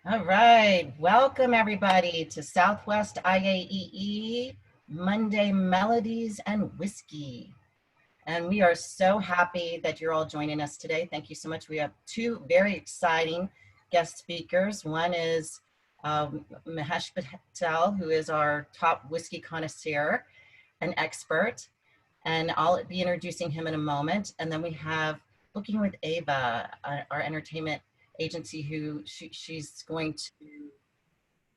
All right, welcome everybody to Southwest IAEE Monday Melodies and Whiskey. And we are so happy that you're all joining us today. Thank you so much. We have two very exciting guest speakers. One is Mahesh Patel, who is our top whiskey connoisseur and expert. And I'll be introducing him in a moment. And then we have Booking with Ava, our entertainment agency, who she's going to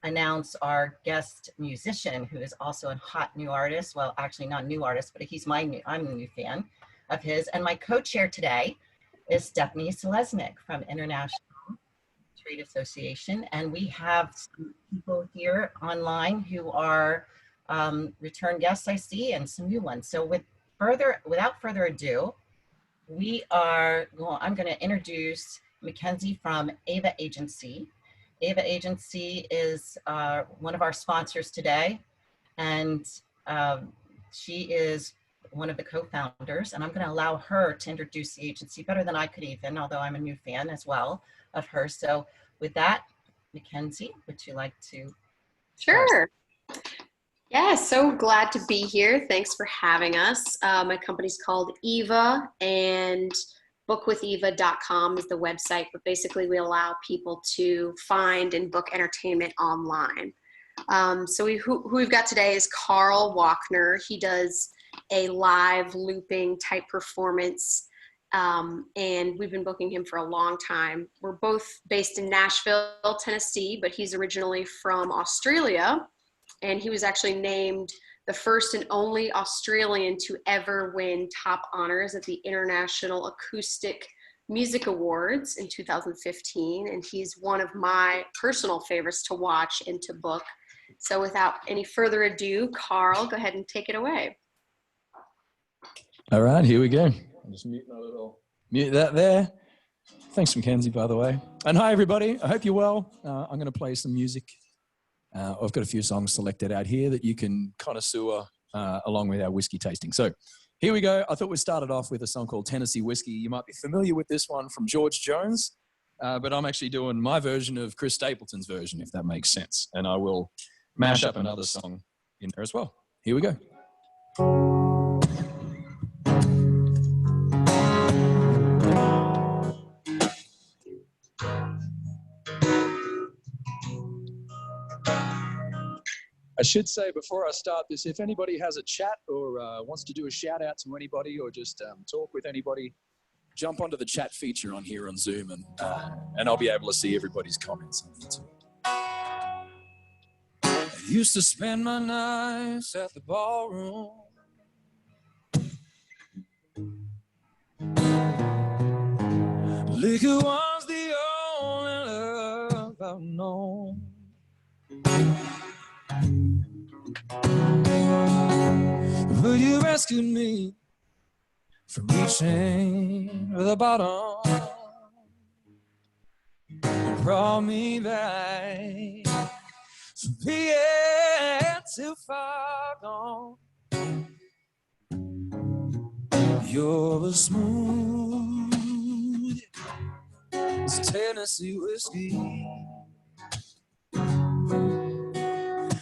announce our guest musician, who is also a hot new artist. Well, actually not new artist, but I'm a new fan of his. And my co-chair today is Stephanie Selesnik from International Trade Association. And we have some people here online who are return guests, I see, and some new ones. So without further ado, I'm going to introduce Makenzie from Ava Agency. Ava Agency is one of our sponsors today, and she is one of the co-founders, and I'm going to allow her to introduce the agency better than I could even, although I'm a new fan as well of her. So with that, Makenzie, would you like to start? Sure. Yeah, so glad to be here. Thanks for having us. My company's called Eva, and bookwitheva.com is the website, but basically we allow people to find and book entertainment online. Who we've got today is Carl Walkner. He does a live looping type performance, and we've been booking him for a long time. We're both based in Nashville, Tennessee, but he's originally from Australia. And he was actually named the first and only Australian to ever win top honors at the International Acoustic Music Awards in 2015. And he's one of my personal favorites to watch and to book. So without any further ado, Carl, go ahead and take it away. All right, here we go. I'll just mute that there. Thanks, Makenzie, by the way. And hi, everybody. I hope you're well. I'm going to play some music. I've got a few songs selected out here that you can connoisseur along with our whiskey tasting. So here we go. I thought we'd start it off with a song called Tennessee Whiskey. You might be familiar with this one from George Jones, but I'm actually doing my version of Chris Stapleton's version, if that makes sense. And I will mash up another song in there as well. Here we go. I should say before I start this, if anybody has a chat or wants to do a shout out to anybody or just talk with anybody, jump onto the chat feature on here on Zoom and I'll be able to see everybody's comments on YouTube. I used to spend my nights at the ballroom. Liquor was the only love I've known. But you rescued me from reaching the bottom and brought me back from being too far gone. You're as smooth as Tennessee whiskey.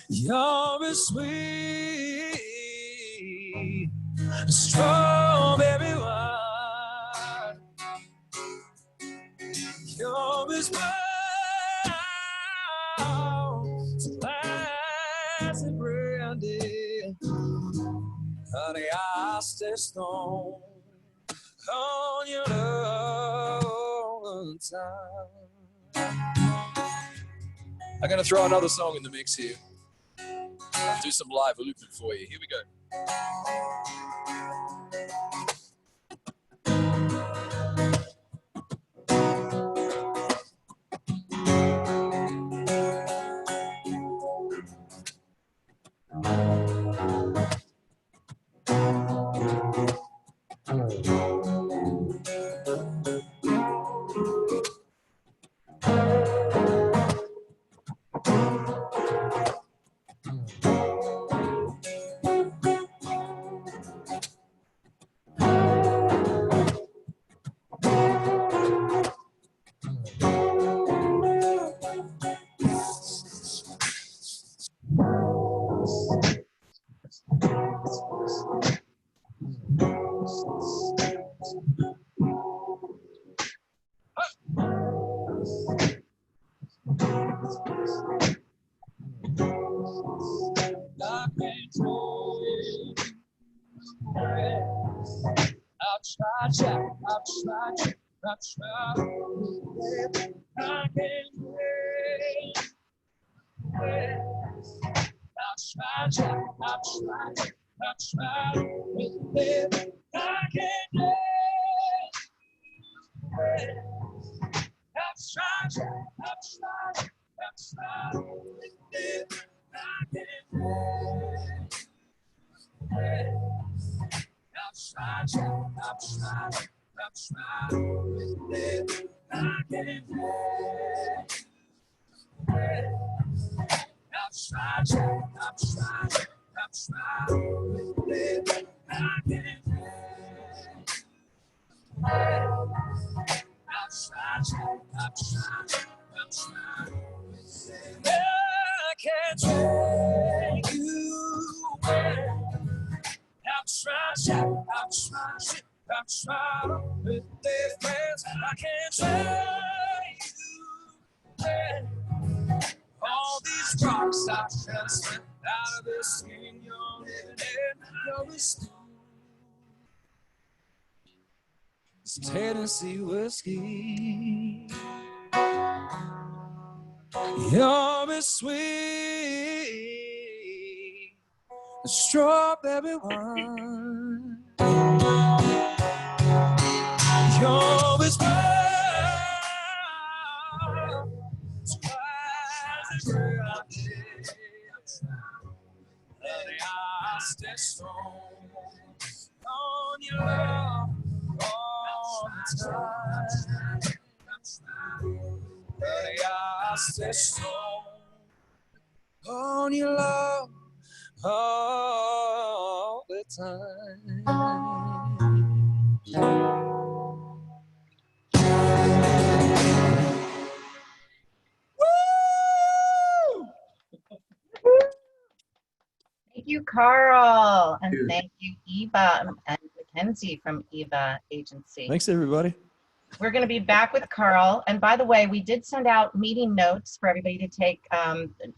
You're as sweet as strawberry wine. You're as wild as classic brandy. Honey, I stay stoned on your love all the time. I'm gonna throw another song in the mix here. Do some live looping for you. Here we go. Tennessee whiskey, you're as sweet as strawberry wine. You're as wild as honey, I stay strong on your love all the time. Honey, I stay strong on your love all the time. Thank you, Carl. And thank you, Eva and Makenzie from Eva Agency. Thanks, everybody. We're going to be back with Carl. And by the way, we did send out meeting notes for everybody to take,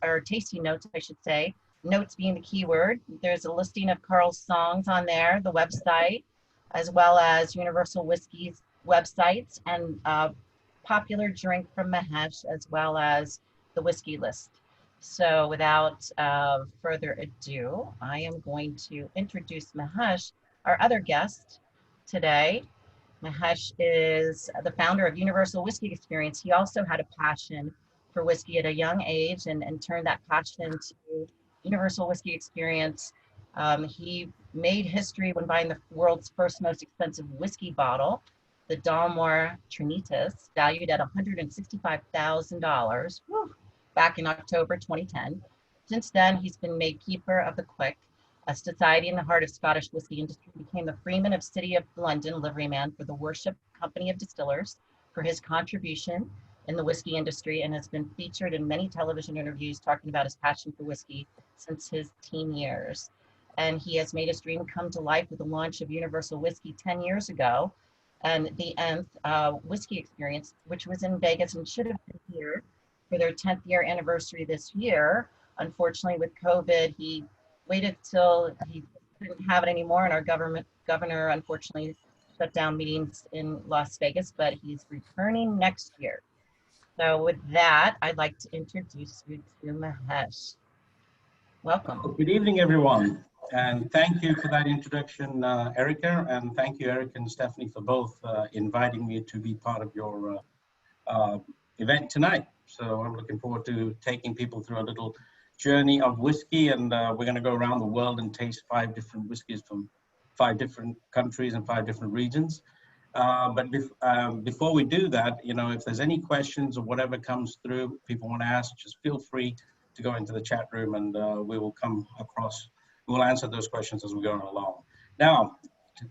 or tasting notes, I should say. Notes being the key word. There's a listing of Carl's songs on there, the website, as well as Universal Whiskey's websites, and popular drink from Mahesh, as well as the whiskey list. So without further ado, I am going to introduce Mahesh, our other guest today. Mahesh is the founder of Universal Whiskey Experience. He also had a passion for whiskey at a young age and turned that passion to Universal Whiskey Experience. He made history when buying the world's first most expensive whiskey bottle, the Dalmore Trinitas, valued at $165,000 back in October 2010. Since then, he's been made Keeper of the Quick, a society in the heart of Scottish whiskey industry, became the Freeman of City of London liveryman for the Worship Company of Distillers for his contribution in the whiskey industry, and has been featured in many television interviews talking about his passion for whiskey since his teen years. And he has made his dream come to life with the launch of Universal Whiskey 10 years ago, and the Nth Whiskey Experience, which was in Vegas and should have been here for their 10th year anniversary this year. Unfortunately, with COVID, he waited till he couldn't have it anymore, and our governor unfortunately shut down meetings in Las Vegas, but he's returning next year. So with that, I'd like to introduce you to Mahesh. Welcome. Good evening, everyone. And thank you for that introduction, Erica. And thank you, Eric and Stephanie, for both inviting me to be part of your event tonight. So I'm looking forward to taking people through a little journey of whiskey, and we're going to go around the world and taste 5 different whiskeys from 5 different countries and 5 different regions. But before we do that, you know, if there's any questions or whatever comes through, people want to ask, just feel free to go into the chat room, and we will come across. We'll answer those questions as we go along. Now,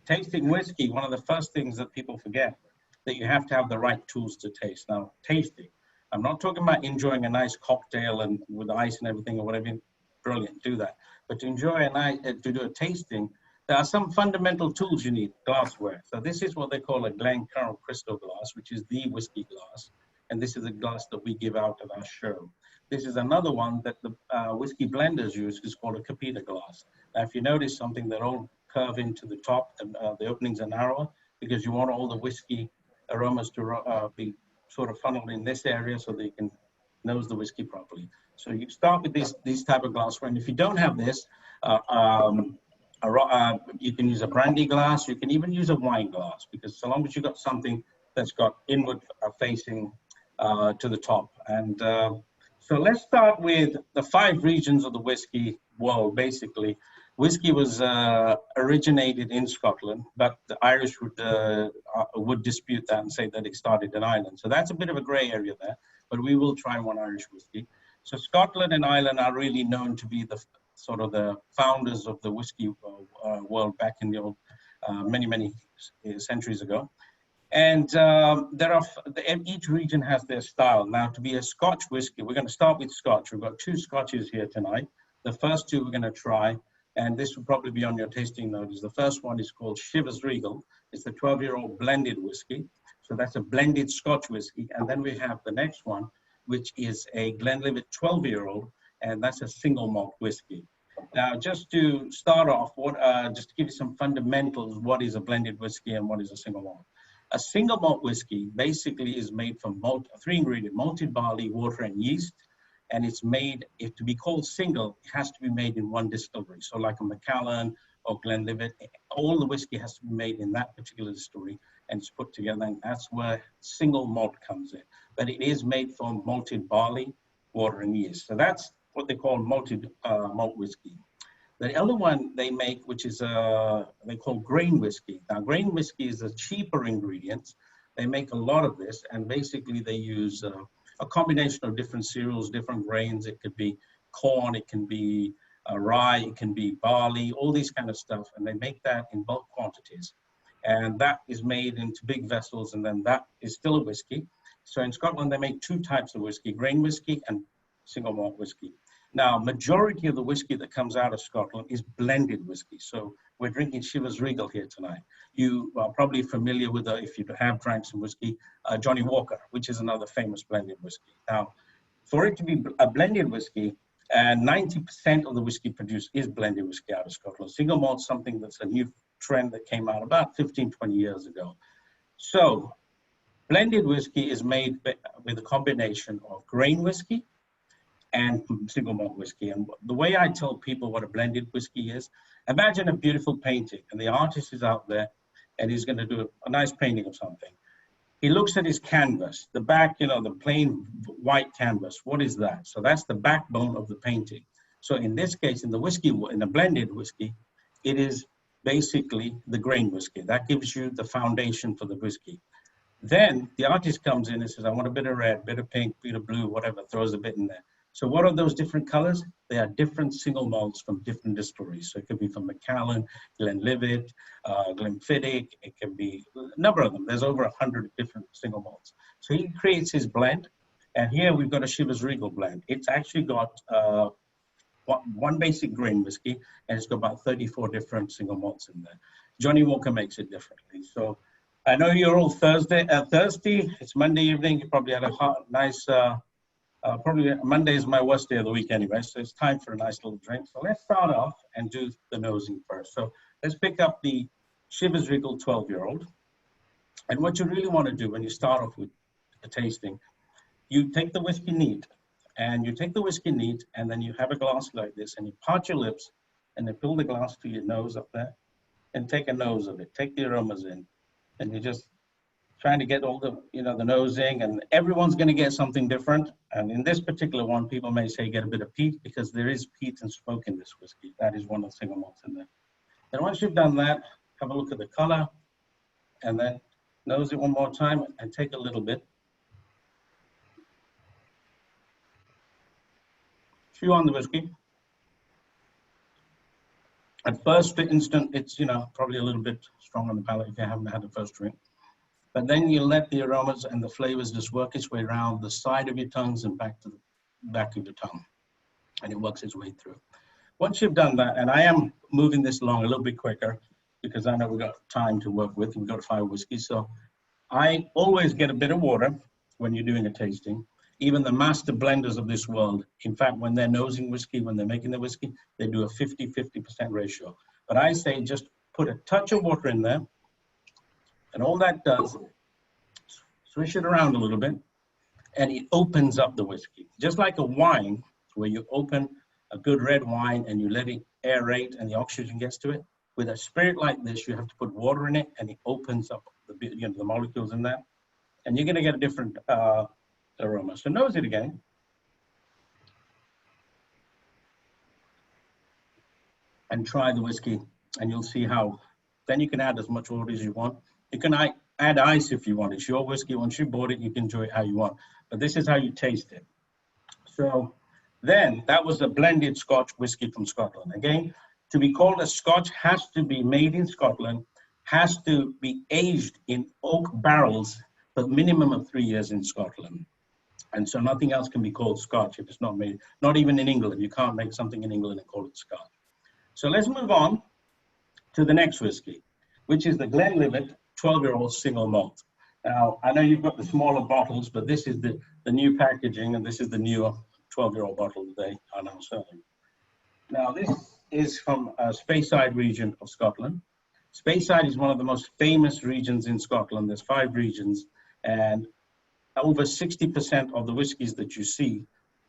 tasting whiskey, one of the first things that people forget, that you have to have the right tools to taste. Now, tasting. I'm not talking about enjoying a nice cocktail and with ice and everything or whatever. Brilliant, do that. But to enjoy to do a tasting, there are some fundamental tools you need. Glassware. So this is what they call a Glencairn crystal glass, which is the whiskey glass. And this is a glass that we give out at our show. This is another one that the whiskey blenders use, is called a Capita glass. Now, if you notice something, they're all curve into the top, and the openings are narrower. because you want all the whiskey aromas to be sort of funneled in this area so they can nose the whiskey properly. So you start with these type of glassware, and if you don't have this, you can use a brandy glass. You can even use a wine glass, because so long as you've got something that's got inward facing to the top. And so let's start with the 5 regions of the whiskey world. Basically, whiskey was originated in Scotland, but the Irish would dispute that and say that it started in Ireland. So that's a bit of a gray area there, but we will try one Irish whiskey. So Scotland and Ireland are really known to be the sort of the founders of the whiskey world back in the old, many centuries ago. And each region has their style. Now, to be a Scotch whiskey, we're going to start with Scotch. We've got 2 Scotches here tonight. The first 2 we're going to try, and this will probably be on your tasting notes. The first one is called Chivas Regal. It's the 12-year-old blended whiskey. So that's a blended Scotch whiskey. And then we have the next one, which is a Glenlivet 12-year-old, and that's a single malt whiskey. Now, just to start off, just to give you some fundamentals, what is a blended whiskey and what is a single malt? A single malt whiskey basically is made from 3 ingredients: malted barley, water, and yeast. And it's made, to be called single, it has to be made in one distillery. So like a Macallan or Glenlivet, all the whiskey has to be made in that particular distillery, and it's put together, and that's where single malt comes in. But it is made from malted barley, water, and yeast. So that's what they call malted malt whiskey. The other one they make, which is they call grain whiskey. Now, grain whiskey is a cheaper ingredient. They make a lot of this, and basically they use a combination of different cereals, different grains. It could be corn, it can be rye, it can be barley, all these kind of stuff, and they make that in bulk quantities. And that is made into big vessels, and then that is still a whiskey. So in Scotland, they make 2 types of whiskey: grain whiskey and single malt whiskey. Now, majority of the whiskey that comes out of Scotland is blended whiskey. So we're drinking Chivas Regal here tonight. You are probably familiar with, if you have drank some whiskey, Johnny Walker, which is another famous blended whiskey. Now, for it to be a blended whiskey, 90% of the whiskey produced is blended whiskey out of Scotland. Single malt is something that's a new trend that came out about 15, 20 years ago. So blended whiskey is made with a combination of grain whiskey and single malt whiskey. And the way I tell people what a blended whiskey is, imagine a beautiful painting, and the artist is out there and he's going to do a nice painting of something. He looks at his canvas, the back, the plain white canvas. What is that? So that's the backbone of the painting. So in this case, in the blended whiskey, it is basically the grain whiskey. That gives you the foundation for the whiskey. Then the artist comes in and says, I want a bit of red, bit of pink, bit of blue, whatever, throws a bit in there. So what are those different colors? They are different single malts from different distilleries. So it could be from Macallan, Glenlivet, Glenfiddich. It can be a number of them. There's over 100 different single malts. So he creates his blend. And here we've got a Chivas Regal blend. It's actually got one basic grain whiskey, and it's got about 34 different single malts in there. Johnny Walker makes it differently. So I know you're all thirsty. It's Monday evening. You probably had a nice... probably Monday is my worst day of the week anyway, so it's time for a nice little drink. So let's start off and do the nosing first. So let's pick up the Chivas Regal 12-year-old. And what you really want to do when you start off with a tasting, you take the whiskey neat, and then you have a glass like this, and you part your lips, and then pull the glass to your nose up there, and take a nose of it. Take the aromas in, and you just trying to get all the, the nosing, and everyone's going to get something different. And in this particular one, people may say get a bit of peat, because there is peat and smoke in this whiskey. That is one of the single malts in there. And once you've done that, have a look at the color, and then nose it one more time and take a little bit. Chew on the whiskey. At first instant, it's, probably a little bit strong on the palate if you haven't had the first drink. But then you let the aromas and the flavors just work its way around the side of your tongues and back to the back of your tongue. And it works its way through. Once you've done that, and I am moving this along a little bit quicker because I know we've got time to work with. We've got 5 whiskeys. So I always get a bit of water when you're doing a tasting. Even the master blenders of this world, in fact, when they're nosing whiskey, when they're making the whiskey, they do a 50-50% ratio. But I say just put a touch of water in there, And all that does, swish it around a little bit, and it opens up the whiskey. Just like a wine, where you open a good red wine and you let it aerate and the oxygen gets to it. With a spirit like this, you have to put water in it, and it opens up the molecules in that. And you're going to get a different aroma. So nose it again. And try the whiskey, and you'll see how, then you can add as much water as you want. You can add ice if you want. It's your whiskey. Once you bought it, you can enjoy it how you want. But this is how you taste it. So then that was a blended Scotch whiskey from Scotland. Again, to be called a Scotch has to be made in Scotland, has to be aged in oak barrels for a minimum of 3 years in Scotland. And so nothing else can be called Scotch if it's not made, not even in England. You can't make something in England and call it Scotch. So let's move on to the next whiskey, which is the Glenlivet 12-year-old single malt. Now, I know you've got the smaller bottles, but this is the new packaging, and this is the newer 12-year-old bottle that they are now selling. Now, this is from a Speyside region of Scotland. Speyside is one of the most famous regions in Scotland. There's 5 regions, and over 60% of the whiskies that you see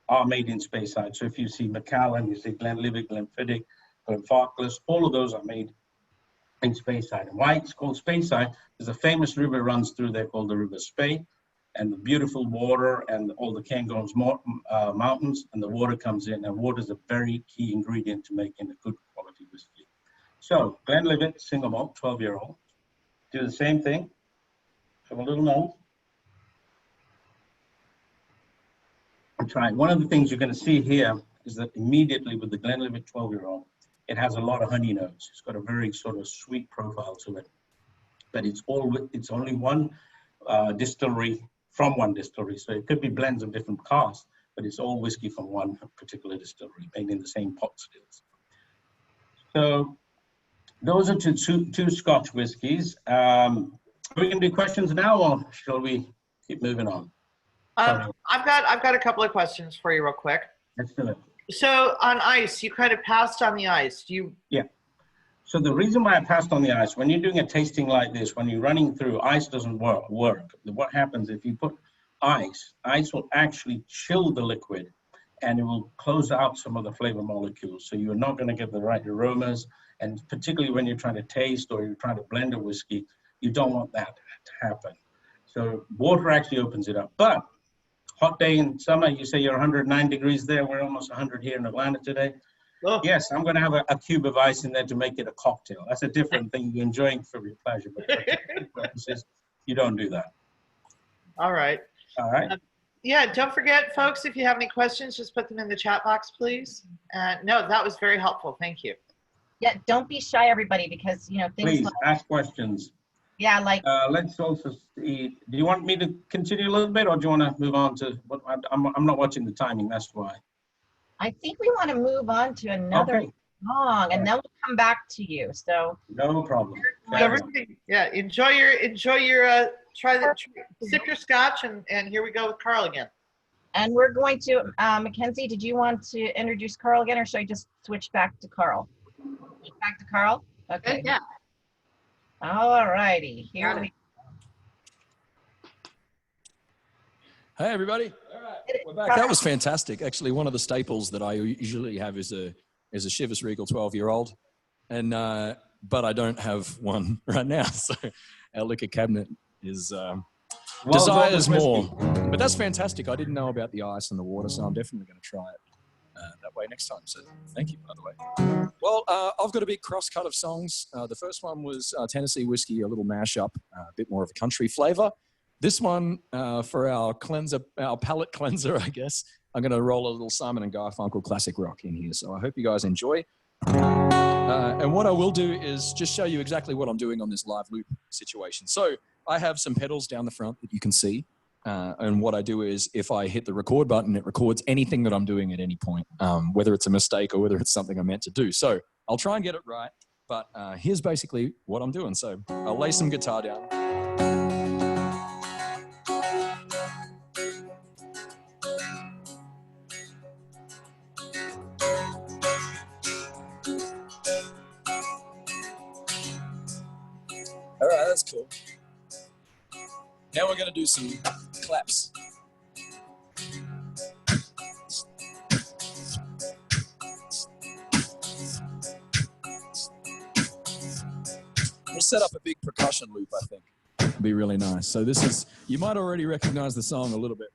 are made in Speyside. So if you see Macallan, you see Glenlivet, Glenfiddich, Glenfarclas, all of those are made in Speyside. And why it's called Speyside, there's a famous river runs through there called the River Spey, and the beautiful water and all the Cairngorms mountains, and the water comes in, and water is a very key ingredient to making a good quality whiskey. So Glenlivet single malt, 12-year-old, do the same thing. Have a little nose. And try it. One of the things you're going to see here is that immediately with the Glenlivet 12-year-old, it has a lot of honey notes. It's got a very sort of sweet profile to it, but it's only one distillery from one distillery. So it could be blends of different casks, but it's all whiskey from one particular distillery, made in the same pot stills. So those are two Scotch whiskies. Are we going to do questions now, or shall we keep moving on? I've got a couple of questions for you real quick. Let's do it. So on ice, you kind of passed on the ice. Yeah. So the reason why I passed on the ice, when you're doing a tasting like this, when you're running through, ice doesn't work. What happens if you put ice will actually chill the liquid, and it will close out some of the flavor molecules. So you're not going to get the right aromas. And particularly when you're trying to taste or you're trying to blend a whiskey, you don't want that to happen. So water actually opens it up. But hot day in summer, you say you're 109 degrees there. We're almost 100 here in Atlanta today. Oh. Yes, I'm going to have a cube of ice in there to make it a cocktail. That's a different thing. You're enjoying for your pleasure, but for purposes, you don't do that. All right. All right. Yeah, don't forget, folks, if you have any questions, just put them in the chat box, please. No, that was very helpful. Thank you. Yeah, don't be shy, everybody, because, things please like, ask questions. Yeah, like. Let's also see. Do you want me to continue a little bit, or do you want to move on to? I'm not watching the timing. That's why. I think we want to move on to another song, and then we'll come back to you. So. No problem. Yeah, enjoy your sip your scotch, and here we go with Carl again. And we're going to Makenzie. Did you want to introduce Carl again, or should I just switch back to Carl? Back to Carl. Okay. Yeah. All righty, here we go. Hey, everybody. All right, we're back. That was fantastic. Actually, one of the staples that I usually have is a Chivas Regal 12-year-old, and but I don't have one right now. So our liquor cabinet is desires more. But that's fantastic. I didn't know about the ice and the water, so I'm definitely going to try it that way next time. So thank you, by the way. Well, I've got a big cross-cut of songs. The first one was Tennessee Whiskey, a little mashup, a bit more of a country flavor. This one, for our cleanser, our palate cleanser, I guess, I'm going to roll a little Simon & Garfunkel classic rock in here. So I hope you guys enjoy. And what I will do is just show you exactly what I'm doing on this live loop situation. So I have some pedals down the front that you can see. And what I do is if I hit the record button, it records anything that I'm doing at any point, whether it's a mistake or whether it's something I meant to do. So I'll try and get it right. But here's basically what I'm doing. So I'll lay some guitar down. All right, that's cool. Now we're going to do some claps. We'll set up a big percussion loop, I think. It'll be really nice. So this is, you might already recognize the song a little bit.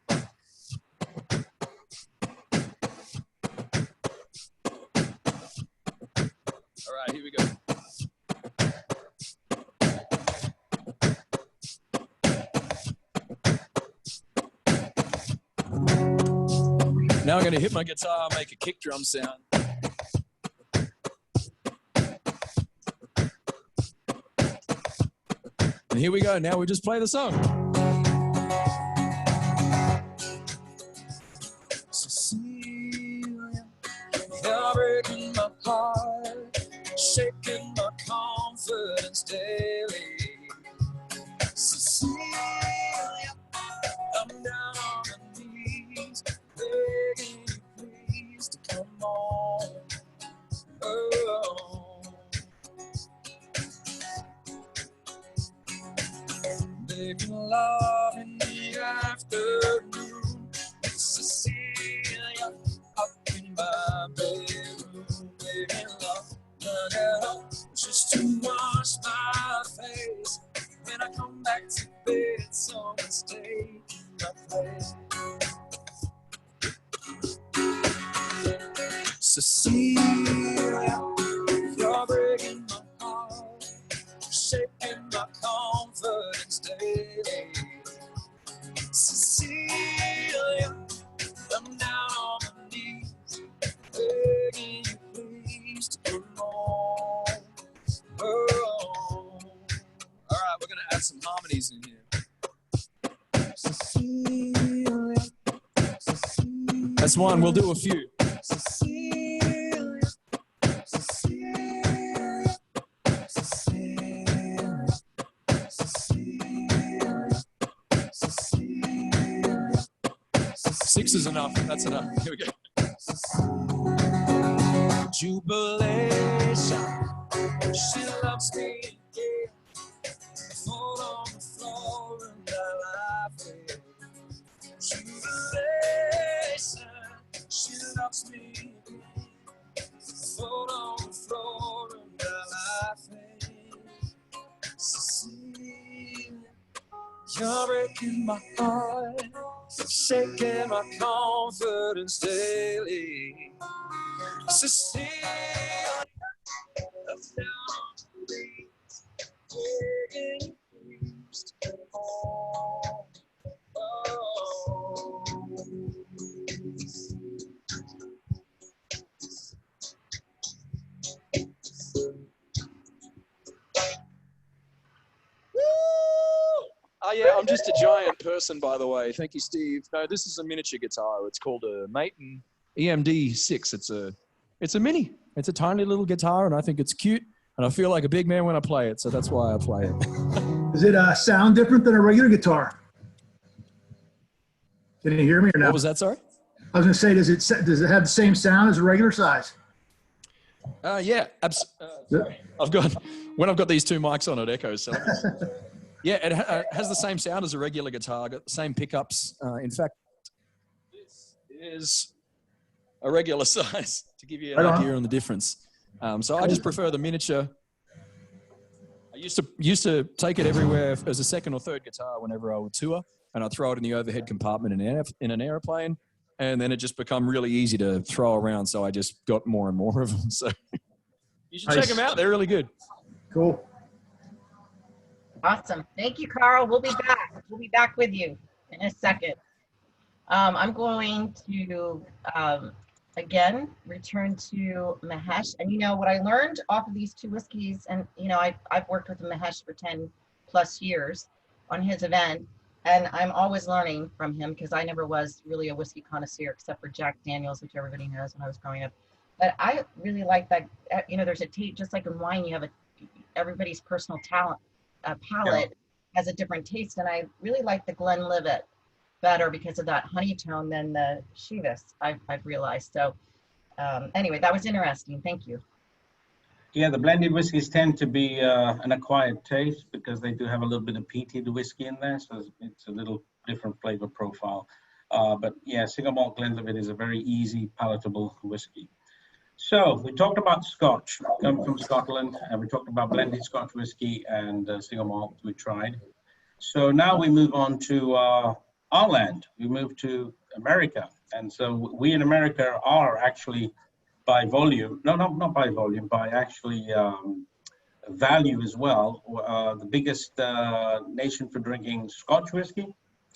All right, here we go. Now I'm going to hit my guitar, make a kick drum sound. And here we go. Now we just play the song. Cecilia, you're breaking my heart, shaking my confidence daily. Cecilia, I'm down on my knees, begging you please to come on. Oh. Making love in the afternoon, Cecilia, up in my bedroom, making love, it's just too much my face. When I come back to bed, someone's taking my place. Cecilia, you're breaking my heart, shaking my confidence daily. Cecilia, I'm down on my knees, begging you please to come on. Oh. All right, we're gonna add some harmonies in here. Cecilia, Cecilia. That's one. We'll do a few. Cecilia, Cecilia, Cecilia. Six is enough. That's enough. Here we go. Jubilation. She loves me. Yeah. Fall on the floor and I laugh. Jubilation. She loves me. Fall on the floor and I laugh. Cecilia, you're breaking my heart, shaking my confidence daily. Cecilia, I'm down on my knees, begging you please to come home. Oh. Oh yeah, I'm just a giant person, by the way. Thank you, Steve. No, this is a miniature guitar. It's called a Maten EMD6. It's a mini. It's a tiny little guitar, and I think it's cute. And I feel like a big man when I play it, so that's why I play it. Does it sound different than a regular guitar? Can you hear me or no? What was that, sorry? I was going to say, does it have the same sound as a regular size? Yeah, sorry. I've got these two mics on, it echoes. So yeah, it has the same sound as a regular guitar, got the same pickups. In fact, this is a regular size to give you an idea on the difference. So I just prefer the miniature. I used to take it everywhere as a second or third guitar whenever I would tour, and I'd throw it in the overhead compartment in an airplane, and then it just become really easy to throw around. So I just got more and more of them. So you should check them out. They're really good. Cool. Awesome. Thank you, Carl. We'll be back. We'll be back with you in a second. I'm going to, again, return to Mahesh. And you know, what I learned off of these two whiskeys, and you know, I've worked with Mahesh for 10 plus years on his event, and I'm always learning from him because I never was really a whiskey connoisseur except for Jack Daniels, which everybody knows when I was growing up. But I really like that, you know, there's a taste, just like in wine, you have everybody's personal palate has a different taste. And I really like the Glenlivet better because of that honey tone than the Chivas, I've realized. So anyway, that was interesting. Thank you. Yeah, the blended whiskies tend to be an acquired taste because they do have a little bit of peated whiskey in there, so it's a little different flavor profile. But yeah, single malt Glenlivet is a very easy, palatable whiskey. So we talked about Scotch, come from Scotland, and we talked about blended Scotch whiskey and single malt we tried. So now we move on to our land. We move to America. And so we in America are actually by volume, no, not by volume, by actually value as well, the biggest nation for drinking Scotch whiskey,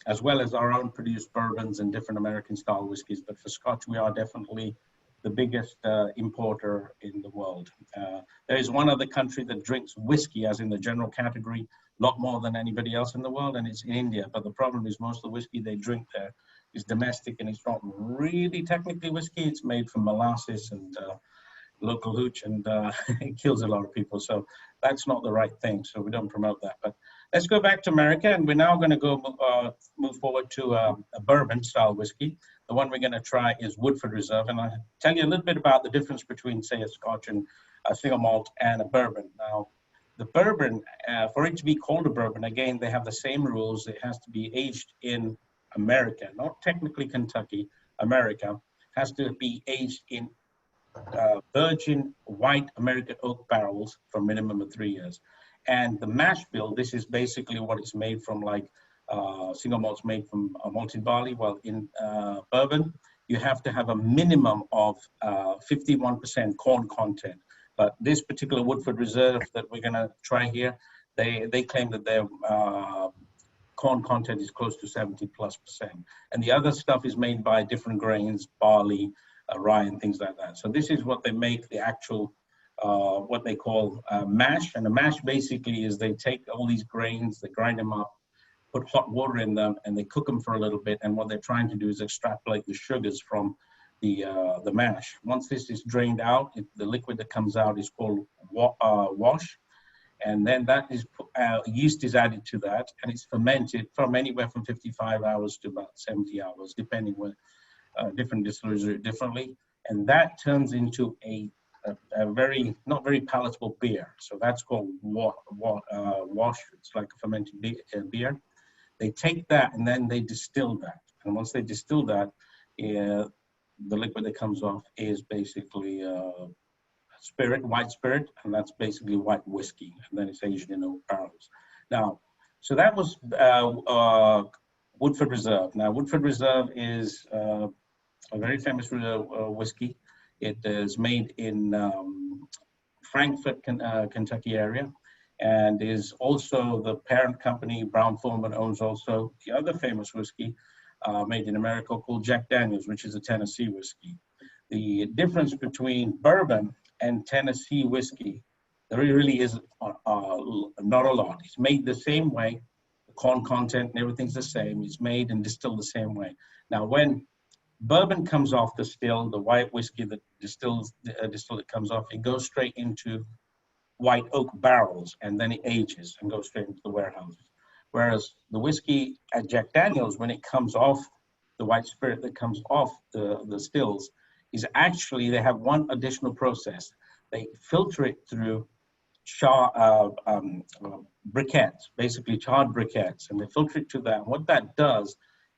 as well as our own produced bourbons and different American style whiskeys. But for Scotch, we are definitely the biggest importer in the world. There is one other country that drinks whiskey, as in the general category, a lot more than anybody else in the world, and it's in India. But the problem is most of the whiskey they drink there is domestic, and it's not really technically whiskey. It's made from molasses and local hooch, and it kills a lot of people. So that's not the right thing. So we don't promote that. But let's go back to America, and we're now going to go move forward to a bourbon style whiskey. The one we're going to try is Woodford Reserve, and I'll tell you a little bit about the difference between, say, a Scotch and a single malt and a bourbon. Now, the bourbon, for it to be called a bourbon, again, they have the same rules. It has to be aged in America, not technically Kentucky, America. Has to be aged in virgin white American oak barrels for a minimum of 3 years. And the mash bill, this is basically what it's made from, like single malts made from malted barley. Well, in bourbon, you have to have a minimum of 51% corn content. But this particular Woodford Reserve that we're going to try here, they claim that their corn content is close to 70+%. And the other stuff is made by different grains, barley, rye, and things like that. So this is what they make the actual, what they call mash. And a mash basically is they take all these grains, they grind them up, put hot water in them, and they cook them for a little bit. And what they're trying to do is extrapolate the sugars from the mash. Once this is drained out, the liquid that comes out is called wash. And then that is yeast is added to that, and it's fermented from anywhere from 55 hours to about 70 hours, depending where different distilleries do it differently. And that turns into a very, not very palatable beer. So that's called wash. It's like a fermented beer. They take that and then they distill that. And once they distill that, the liquid that comes off is basically spirit, white spirit, and that's basically white whiskey. And then it's aged in oak barrels. Now, so that was Woodford Reserve. Now, Woodford Reserve is a very famous whiskey. It is made in Frankfort, Kentucky area, and is also the parent company. Brown-Forman owns also the other famous whiskey made in America called Jack Daniels, which is a Tennessee whiskey. The difference between bourbon and Tennessee whiskey, there really is not a lot. It's made the same way. The corn content and everything's the same. It's made and distilled the same way. Now, when bourbon comes off the still, the white whiskey that distilled it comes off, it goes straight into white oak barrels, and then it ages and goes straight into the warehouses. Whereas the whiskey at Jack Daniels, when it comes off, the white spirit that comes off the stills, is actually, they have one additional process. They filter it through briquettes, basically charred briquettes, and they filter it to that. And what that does,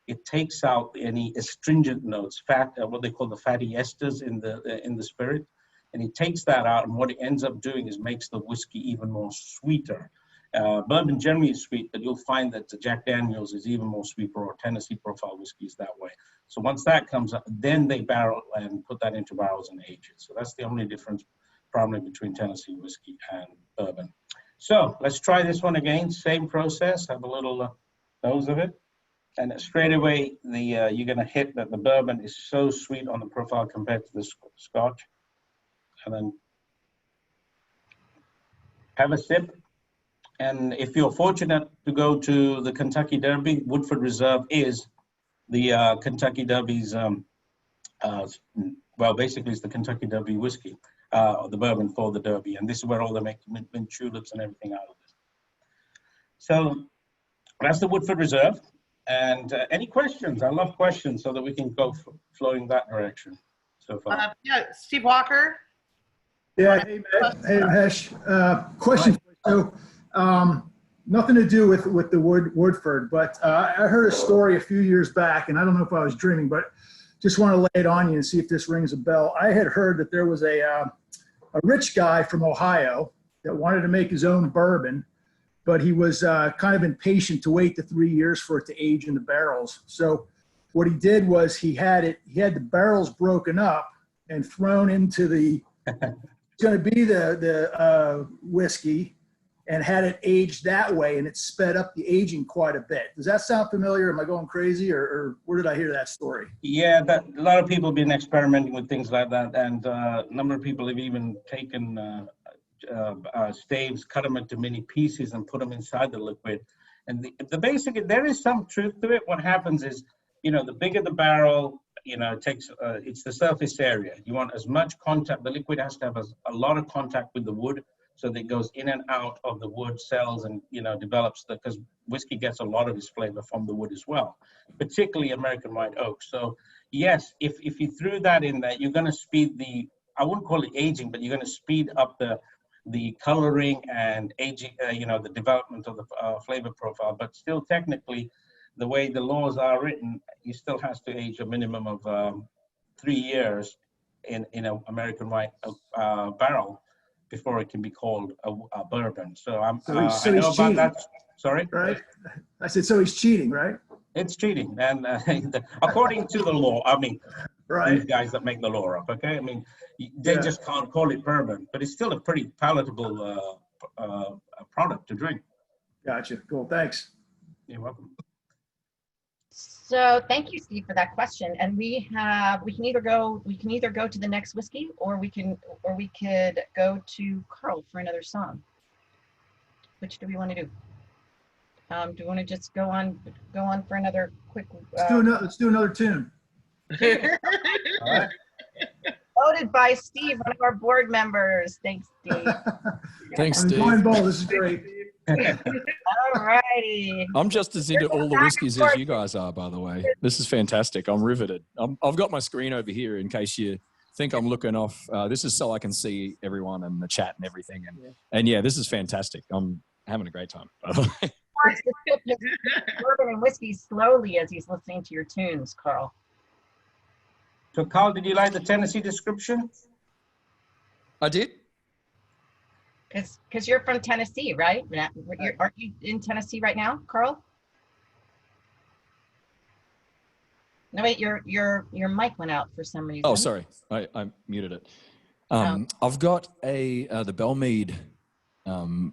it takes out any astringent notes, fat, what they call the fatty esters in the spirit, and it takes that out. And what it ends up doing is makes the whiskey even more sweeter. Bourbon generally is sweet, but you'll find that the Jack Daniels is even more sweeter, or Tennessee profile whiskey is that way. So once that comes up, then they barrel and put that into barrels and age it. So that's the only difference probably between Tennessee whiskey and bourbon. So let's try this one again. Same process. Have a little nose of it. And straight away, you're going to hit that the bourbon is so sweet on the profile compared to the Scotch. And then have a sip. And if you're fortunate to go to the Kentucky Derby, Woodford Reserve is the Kentucky Derby's, well, basically it's the Kentucky Derby whiskey, the bourbon for the Derby. And this is where all they make mint tulips and everything out of this. So that's the Woodford Reserve. And any questions? I love questions so that we can go flowing that direction so far. Yeah, Steve Walker. Yeah, hey, Mahesh. Question. So, nothing to do with the Woodford, but I heard a story a few years back, and I don't know if I was dreaming, but just want to lay it on you and see if this rings a bell. I had heard that there was a rich guy from Ohio that wanted to make his own bourbon, but he was kind of impatient to wait the 3 years for it to age in the barrels. So what he did was he had the barrels broken up and thrown into the it's going to be the whiskey, and had it aged that way, and it sped up the aging quite a bit. Does that sound familiar? Am I going crazy, or where did I hear that story? Yeah, a lot of people have been experimenting with things like that, and a number of people have even taken staves, cut them into mini pieces, and put them inside the liquid. And the basic, there is some truth to it. What happens is, the bigger the barrel, it takes, it's the surface area. You want as much contact. The liquid has to have a lot of contact with the wood, so that it goes in and out of the wood cells and, develops because whiskey gets a lot of its flavor from the wood as well, particularly American white oak. So yes, if you threw that in there, you're going to speed I wouldn't call it aging, but you're going to speed up the coloring and aging, the development of the flavor profile. But still, technically, the way the laws are written, you still has to age a minimum of 3 years in an American white barrel before it can be called a bourbon. So I know about that. Sorry? Right? I said, so he's cheating, right? It's cheating. And according to the law, Right. these guys that make the law up, okay? They just can't call it bourbon, but it's still a pretty palatable product to drink. Gotcha. Cool. Thanks. You're welcome. So thank you, Steve, for that question. And we can either go to the next whiskey, or we could go to Carl for another song. Which do we want to do? Do we want to just go on for another quick? Let's do another tune. All right. Voted by Steve, one of our board members. Thanks, Steve. Thanks, I'm Steve. enjoying both. This is great. All righty. I'm just as into all the whiskeys as you guys are, by the way. This is fantastic. I'm riveted. I've got my screen over here in case you think I'm looking off. This is so I can see everyone and the chat and everything. And yeah, this is fantastic. I'm having a great time, by the way. Bourbon and whiskey slowly as he's listening to your tunes, Carl. So Carl, did you like the Tennessee description? I did. Because you're from Tennessee, right? Aren't you in Tennessee right now, Carl? No, wait, your mic went out for some reason. Oh, sorry, I muted it. I've got the Bellmead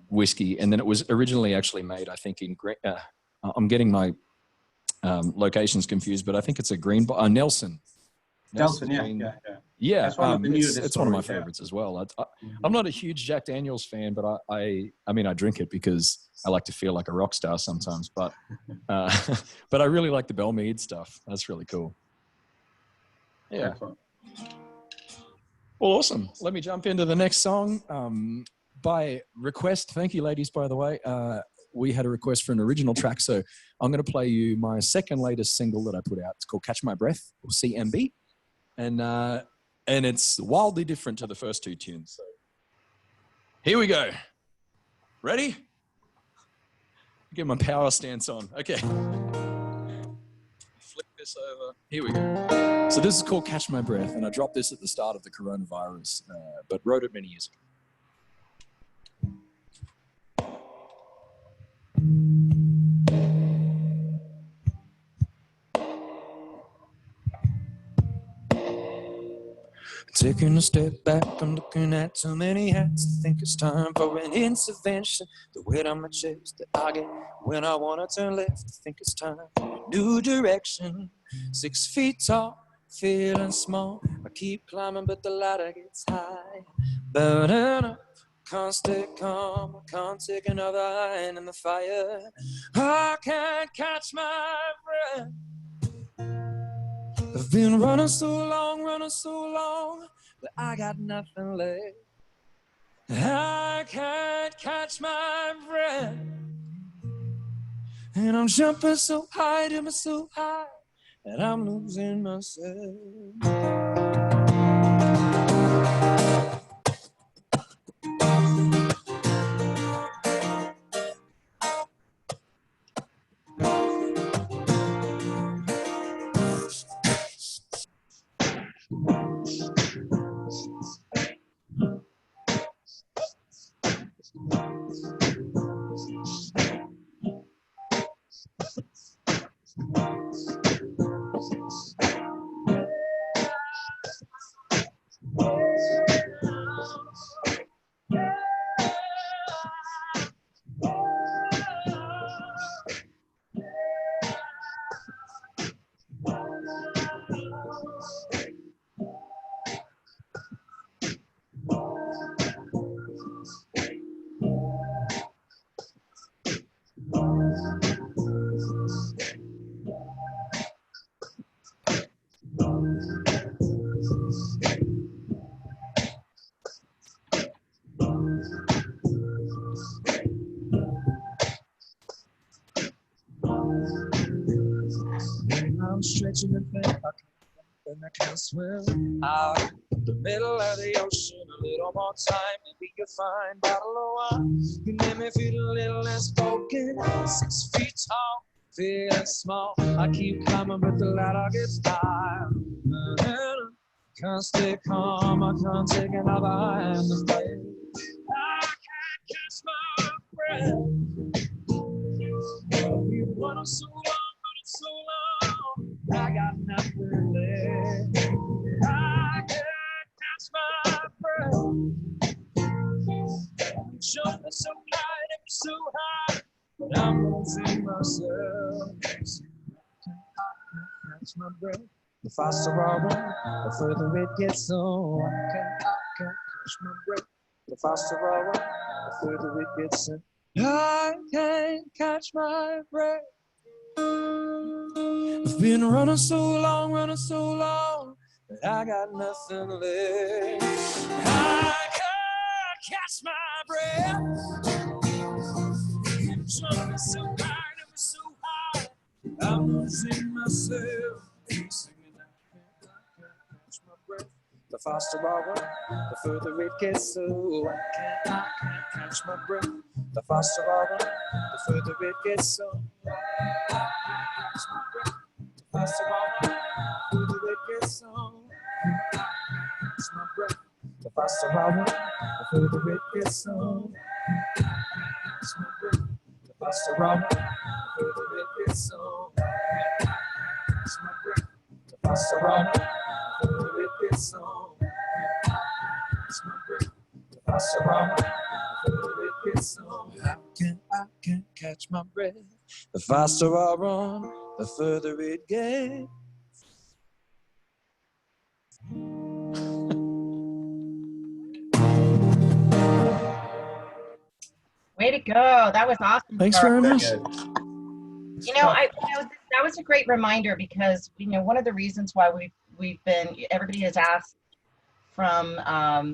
whiskey, and then it was originally actually made, I think, in I'm getting my locations confused, but I think it's a Nelson. Nelson, yeah. That's one of the it's one of my favorites as well. I'm not a huge Jack Daniels fan, but I drink it because I like to feel like a rock star sometimes. But but I really like the Bellmead stuff. That's really cool. Yeah. Well, awesome. Let me jump into the next song. By request, thank you, ladies, by the way. We had a request for an original track, so I'm going to play you my second latest single that I put out. It's called Catch My Breath, or CMB. And it's wildly different to the first two tunes. So here we go. Ready? Get my power stance on. Okay. Flip this over. Here we go. So this is called Catch My Breath, and I dropped this at the start of the coronavirus, but wrote it many years ago. Taking a step back, I'm looking at too many hats. I think it's time for an intervention. The weight on my chest that I get when I want to turn left. I think it's time for a new direction. 6 feet tall, feeling small. I keep climbing, but the ladder gets high. Burning up, can't stay calm. I can't take another line in the fire. I can't catch my breath. I've been running so long, that I got nothing left. I can't catch my breath. And I'm jumping so high, that I'm losing myself. I'm stretching and think I can, and I can't swim out in the middle of the ocean. A little more time, maybe you'll find bottle of wine. You made me feel a little less broken. 6 feet tall, feeling small. I keep climbing, but the ladder gets high. Can't stay calm, I can't take another eye on the fire. I can't catch my breath. You want so long, but it's so long. I got nothing left. I can't catch my breath. I'm jumping so high, and so high, but I'm losing myself. I can't catch my breath. The faster I run, the further it gets. So I can't catch my breath. The faster I run, the further it gets. And I can't catch my breath. I've been running so long, that I got nothing left. I can't catch my breath. I'm jumping so high, never so high, I'm losing myself. Singing, I can't catch my breath. The faster I run, the further it gets. So I can't catch my breath. The faster I run, the further it gets. So I can't catch my breath. The faster I run, the further it gets. So I can't catch my breath. The faster I run, the further it gets. So I can't catch my breath. The faster I run, the further it gets. So I can't catch my breath. The faster I run, the further it gets. So I can't catch my breath. The faster I run, the further it gets. So I can't catch my breath. The faster I run, the further it gets. Way to go. That was awesome. Thanks very much. That was a great reminder because, one of the reasons why we've been, everybody has asked from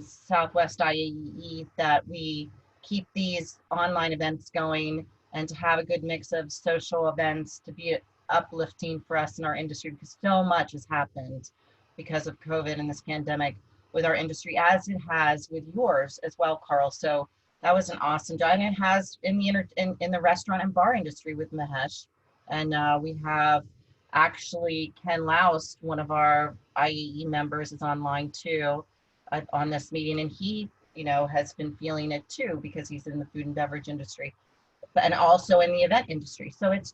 Southwest IAEE that we keep these online events going and to have a good mix of social events to be uplifting for us in our industry, because so much has happened because of COVID and this pandemic with our industry, as it has with yours as well, Carl. So that was an awesome job, and it has in the restaurant and bar industry with Mahesh. And we have actually Ken Laus, one of our IAEE members, is online too on this meeting, and he has been feeling it too because he's in the food and beverage industry, and also in the event industry. So it's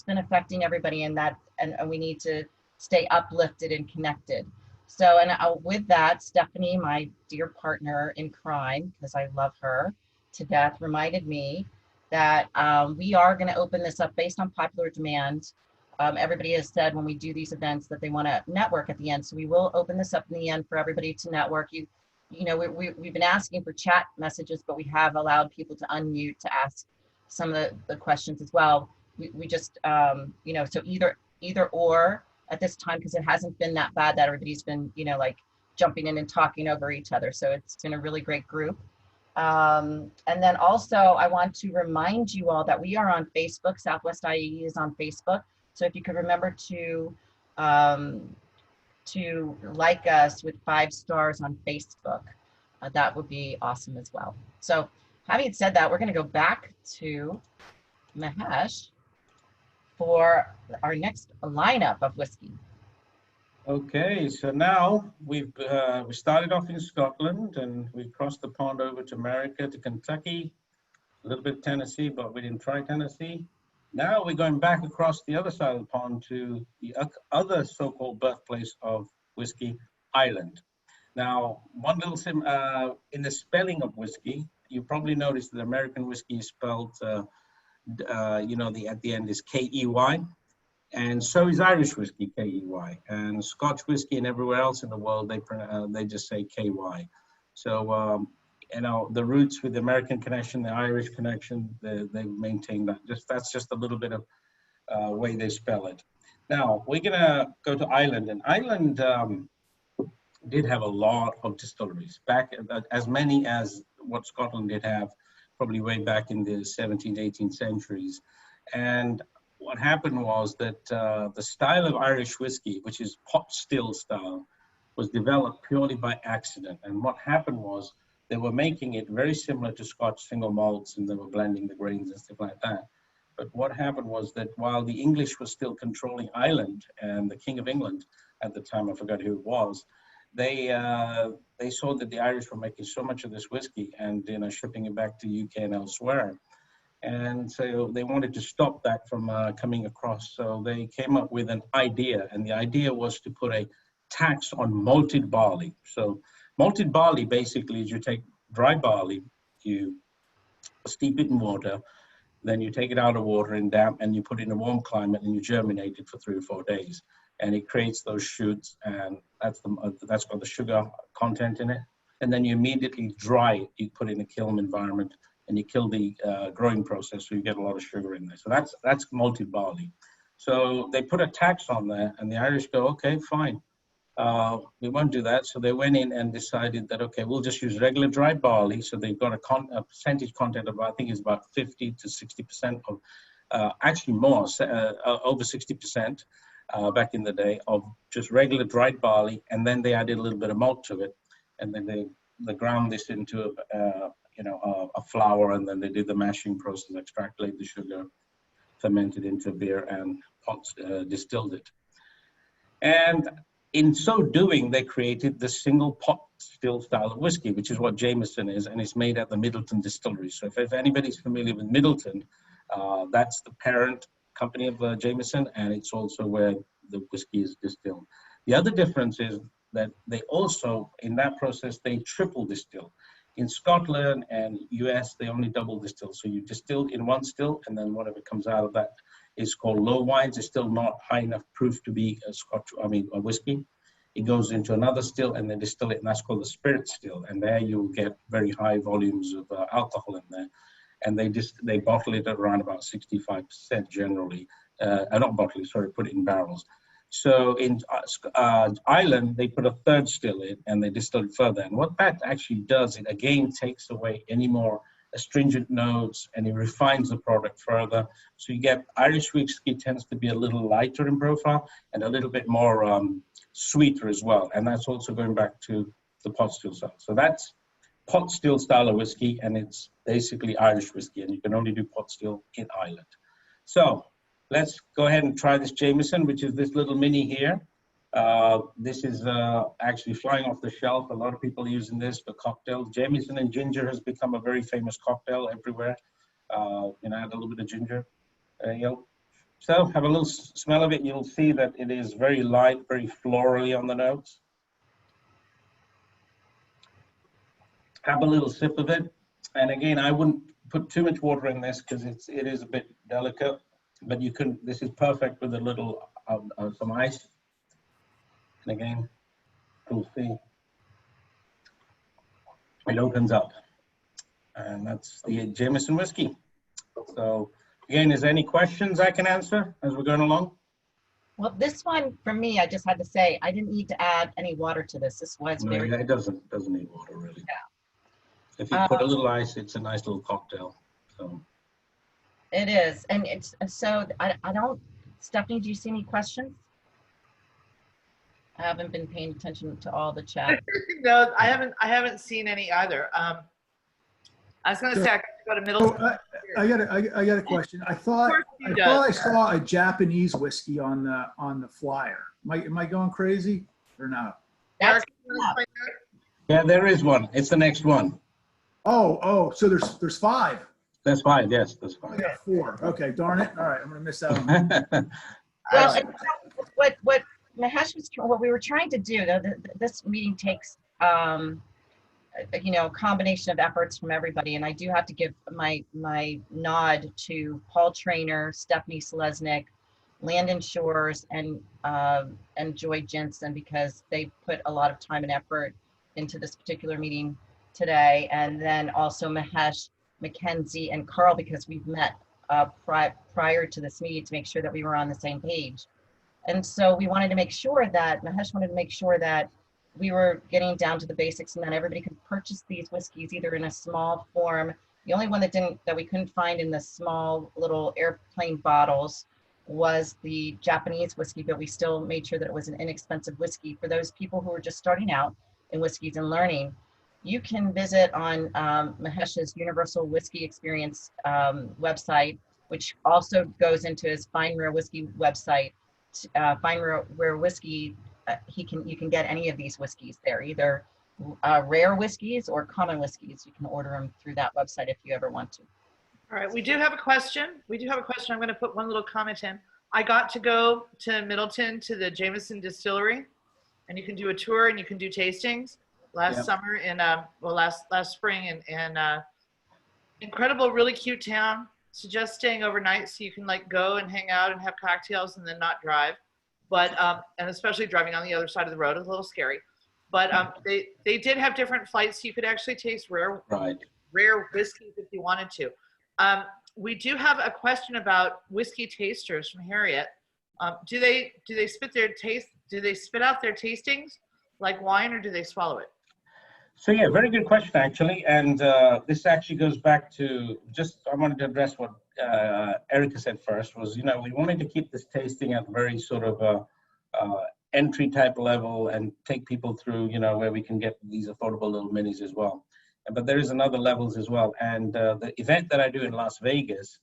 been affecting everybody in that, and we need to stay uplifted and connected. So, and with that, Stephanie, my dear partner in crime, because I love her to death, reminded me that we are going to open this up based on popular demand. Everybody has said when we do these events that they want to network at the end. So we will open this up in the end for everybody to network. We've been asking for chat messages, but we have allowed people to unmute to ask some of the questions as well. We just, so either or at this time, because it hasn't been that bad that everybody's been, like jumping in and talking over each other. So it's been a really great group. And then also I want to remind you all that we are on Facebook. Southwest IAEE is on Facebook. So if you could remember to like us with 5 stars on Facebook, that would be awesome as well. So having said that, we're going to go back to Mahesh for our next lineup of whiskey. Okay, so now we started off in Scotland and we crossed the pond over to America, to Kentucky, a little bit of Tennessee, but we didn't try Tennessee. Now we're going back across the other side of the pond to the other so-called birthplace of whiskey, Ireland. Now, one little in the spelling of whiskey, you probably noticed that American whiskey is spelled, at the end is K-E-Y. And so is Irish whiskey, K-E-Y, and Scotch whiskey and everywhere else in the world, they just say K-Y. So, the roots with the American connection, the Irish connection, they maintain that. That's just a little bit of way they spell it. Now, we're gonna go to Ireland, and Ireland did have a lot of distilleries, back as many as what Scotland did have, probably way back in the 17th, 18th centuries. And what happened was that the style of Irish whiskey, which is pot still style, was developed purely by accident. And what happened was they were making it very similar to Scotch single malts, and they were blending the grains and stuff like that. But what happened was that while the English was still controlling Ireland, and the King of England at the time, I forgot who it was, they saw that the Irish were making so much of this whiskey and shipping it back to UK and elsewhere. And so they wanted to stop that from coming across. So they came up with an idea, and the idea was to put a tax on malted barley. So malted barley basically is you take dry barley, you steep it in water, then you take it out of water and damp, and you put it in a warm climate, and you germinate it for 3 or 4 days. And it creates those shoots, and that's got the sugar content in it. And then you immediately dry it, you put it in a kiln environment, and you kill the growing process, so you get a lot of sugar in there. So that's malted barley. So they put a tax on there, and the Irish go, okay, fine, we won't do that. So they went in and decided that, okay, we'll just use regular dry barley. So they've got a percentage content of, I think it's about 50 to 60% of, actually more, over 60% back in the day, of just regular dried barley. And then they added a little bit of malt to it. And then they ground this into a flour, and then they did the mashing process, extracted the sugar, fermented into beer, and distilled it. And in so doing, they created the single pot still style of whiskey, which is what Jameson is, and it's made at the Middleton Distillery. So if anybody's familiar with Middleton, that's the parent company of Jameson, and it's also where the whiskey is distilled. The other difference is that they also, in that process, they triple distill. In Scotland and US, they only double distill. So you distill in one still, and then whatever comes out of that is called low wines. It's still not high enough proof to be a whiskey. It goes into another still, and they distill it, and that's called the spirit still. And there you'll get very high volumes of alcohol in there. And they bottle it at around about 65% generally. Not bottle it, sorry, put it in barrels. So in Ireland, they put a third still in, and they distill it further. And what that actually does, it again takes away any more astringent notes, and it refines the product further. So you get Irish whiskey tends to be a little lighter in profile and a little bit more sweeter as well. And that's also going back to the pot still style. So that's pot still style of whiskey, and it's basically Irish whiskey, and you can only do pot still in Ireland. So let's go ahead and try this Jameson, which is this little mini here. This is actually flying off the shelf. A lot of people are using this for cocktails. Jameson and ginger has become a very famous cocktail everywhere. Add a little bit of ginger. So have a little smell of it. You'll see that it is very light, very florally on the notes. Have a little sip of it. And again, I wouldn't put too much water in this because it is a bit delicate. But you can, this is perfect with a little, some ice. And again, you'll see, it opens up. And that's the Jameson whiskey. So again, is there any questions I can answer as we're going along? Well, this one, for me, I just had to say, I didn't need to add any water to this. This was very... No, it doesn't need water, really. Yeah. If you put a little ice, it's a nice little cocktail. So. It is, and it's so I don't. Stephanie, do you see any questions? I haven't been paying attention to all the chat. No, I haven't seen any either. I was going to say I could go to middle. I got a question. I thought I saw a Japanese whiskey on the flyer. Am I going crazy or not? Eric, That's you wanna explain that? Yeah, there is one. It's the next one. So there's 5. That's fine. Yes, that's I fine. got 4. Okay, darn it. All right, I'm gonna miss out on that. well, and what Mahesh was, what we were trying to do, though, this meeting takes, a combination of efforts from everybody, and I do have to give my nod to Paul Trainer, Stephanie Selesnick, Landon Shores, and Joy Jensen, because they put a lot of time and effort into this particular meeting today, and then also Mahesh, Makenzie, and Carl, because we've met prior to this meeting to make sure that we were on the same page. And so we wanted to make sure that, Mahesh wanted to make sure that we were getting down to the basics, and that everybody could purchase these whiskeys either in a small form. The only one that we couldn't find in the small little airplane bottles was the Japanese whiskey, but we still made sure that it was an inexpensive whiskey for those people who are just starting out in whiskeys and learning. You can visit on Mahesh's Universal Whiskey Experience website, which also goes into his Fine Rare Whiskey website. Fine Rare Whiskey, you can get any of these whiskeys there, either rare whiskeys or common whiskeys. You can order them through that website if you ever want to. All right, we do have a question. I'm going to put one little comment in. I got to go to Middleton to the Jameson Distillery, and you can do a tour and you can do tastings. Last summer in last spring, and incredible, really cute town. Suggest staying overnight so you can like go and hang out and have cocktails and then not drive. But and especially driving on the other side of the road is a little scary. But they did have different flights, so you could actually taste rare whiskeys if you wanted to. We do have a question about whiskey tasters from Harriet. Do they spit out their tastings like wine, or do they swallow it? So yeah, very good question actually, and this actually goes back to I wanted to address what Erica said first. Was we wanted to keep this tasting at very sort of entry type level and take people through where we can get these affordable little minis as well. But there is another levels as well, and the event that I do in Las Vegas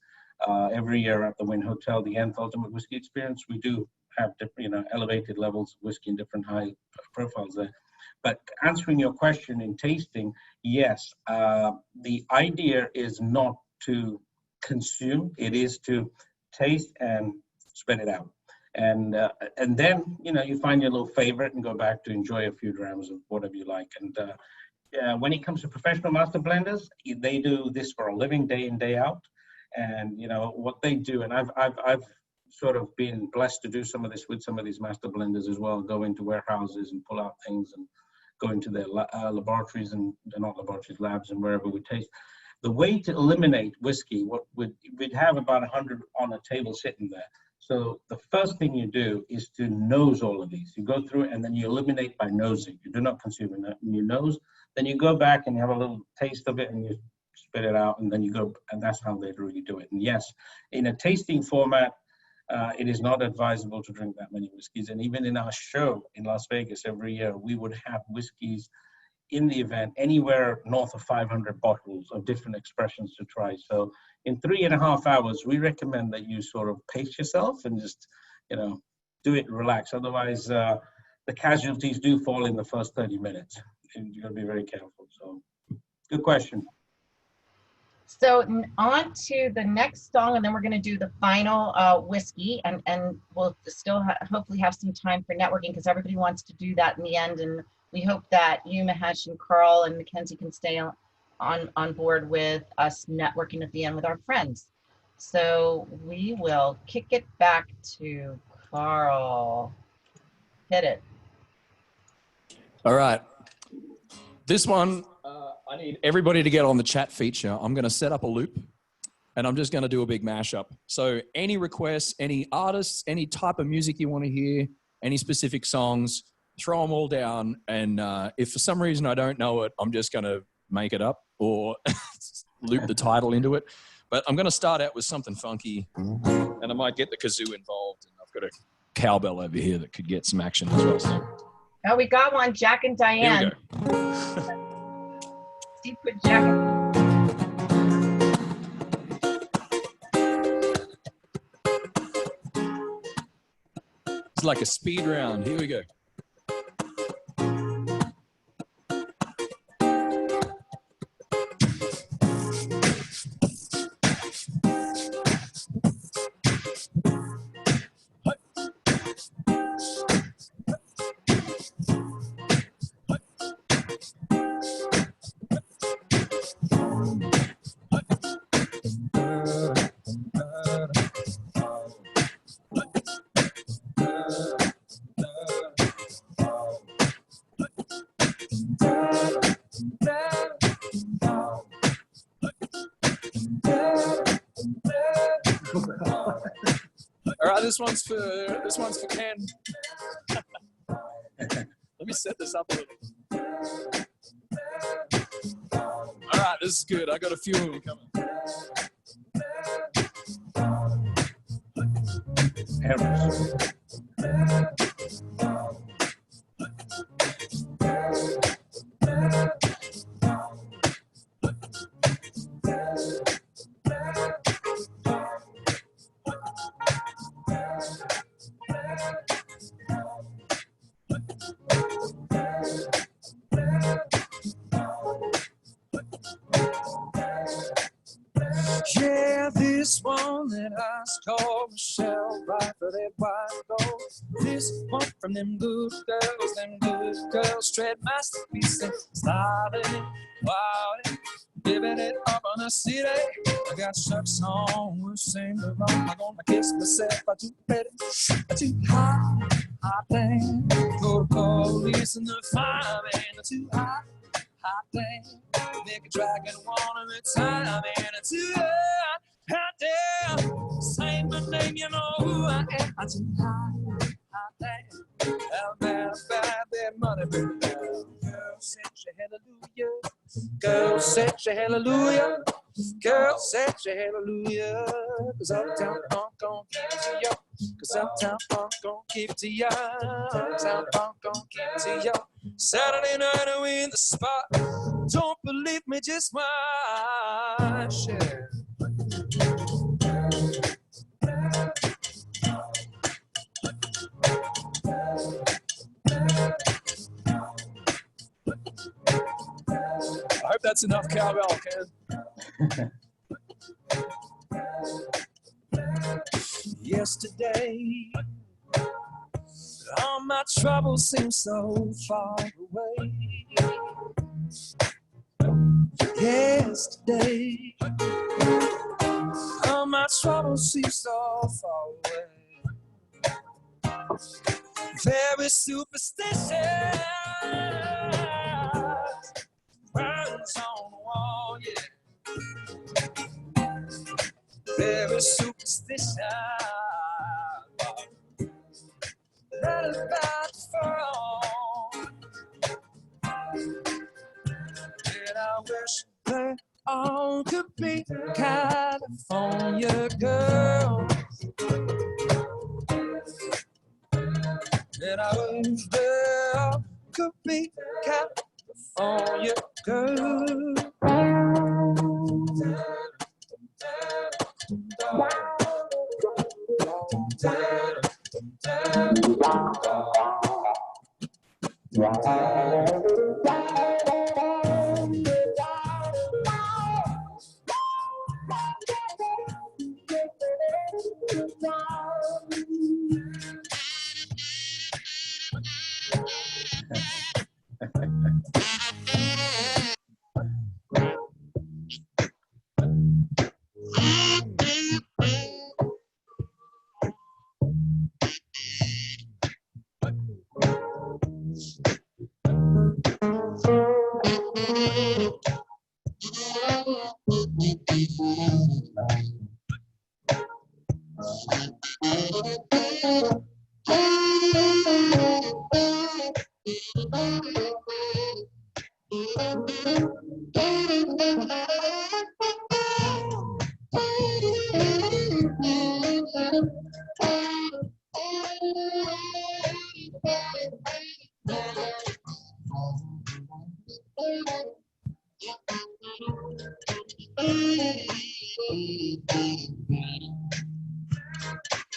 every year at the Wynn Hotel, the Nth Ultimate Whiskey Experience, we do have different elevated levels of whiskey and different high profiles there. But answering your question in tasting, yes, the idea is not to consume; it is to taste and spit it out, and then you find your little favorite and go back to enjoy a few grams of whatever you like. And when it comes to professional master blenders, they do this for a living, day in, day out, and what they do. And I've sort of been blessed to do some of this with some of these master blenders as well. Go into warehouses and pull out things and go into their laboratories and not laboratories, labs, and wherever we taste. The way to eliminate whiskey, we'd have about 100 on a table sitting there. So the first thing you do is to nose all of these. You go through it and then you eliminate by nosing. You do not consume it in your nose. Then you go back and you have a little taste of it and you spit it out, and then you go, and that's how they really do it. And yes, in a tasting format, it is not advisable to drink that many whiskeys. And even in our show in Las Vegas every year, we would have whiskeys in the event anywhere north of 500 bottles of different expressions to try. So in 3.5 hours, we recommend that you sort of pace yourself and just, do it relax. Otherwise, the casualties do fall in the first 30 minutes. And you got to be very careful. So good question. So on to the next song, and then we're going to do the final whiskey, and we'll still hopefully have some time for networking, because everybody wants to do that in the end. And we hope that you, Mahesh, and Carl, and Makenzie can stay on board with us networking at the end with our friends. So we will kick it back to Carl. Hit it. All right. This one, I need everybody to get on the chat feature. I'm going to set up a loop, and I'm just going to do a big mashup. So any requests, any artists, any type of music you want to hear, any specific songs, throw them all down. And if for some reason I don't know it, I'm just going to make it up or loop the title into it. But I'm going to start out with something funky, and I might get the kazoo involved. And I've got a cowbell over here that could get some action as well. So. Oh, we got one, Jack and Diane. Here we go. Steve put Jack and It's like a speed round. Here we go. All right, this one's for Ken. Let me set this up a little. All right, this is good. I got a few of them coming. Yeah, this one that I called Michelle, right for that white gold. This one from them good girls, tread masterpiece and styling, wilding, giving it up on the city. I got shucks on, we'll sing along. I'm gonna kiss myself, I too ready, I too hot, hot thing. Go to police and the fireman, I too hot. Hot thing, make a dragon one at a time, and it's too hot damn. Say my name, you know who I am. I'm too hot thing. I'll never buy that money, baby. Girl, set your hallelujah. Girl, set your hallelujah. Girl, set your hallelujah. 'Cause Uptown Funk gon' keep it to you. 'Cause Uptown Funk gon' keep it to you. Uptown Funk gon' keep it to you. Saturday night and we in the spot. Don't believe me, just watch. Yeah. I hope that's enough cowbell, Ken. Yesterday, all my troubles seem so far away. Yesterday, all my troubles seem so far away. Very superstitious, burns on the wall, yeah. Very superstitious. That is about to fall. And I wish they all could be California girls. And I wish they all could be California girls.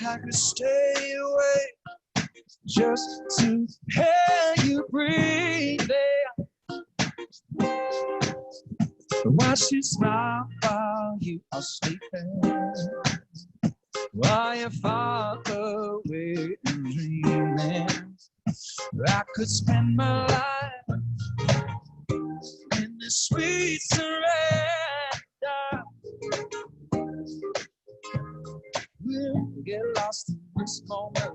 I could stay away just to hear you breathe. Watch you smile while you are sleeping, while you're far away and dreaming. I could spend my life in this sweet surrender. We'll get lost in this moment.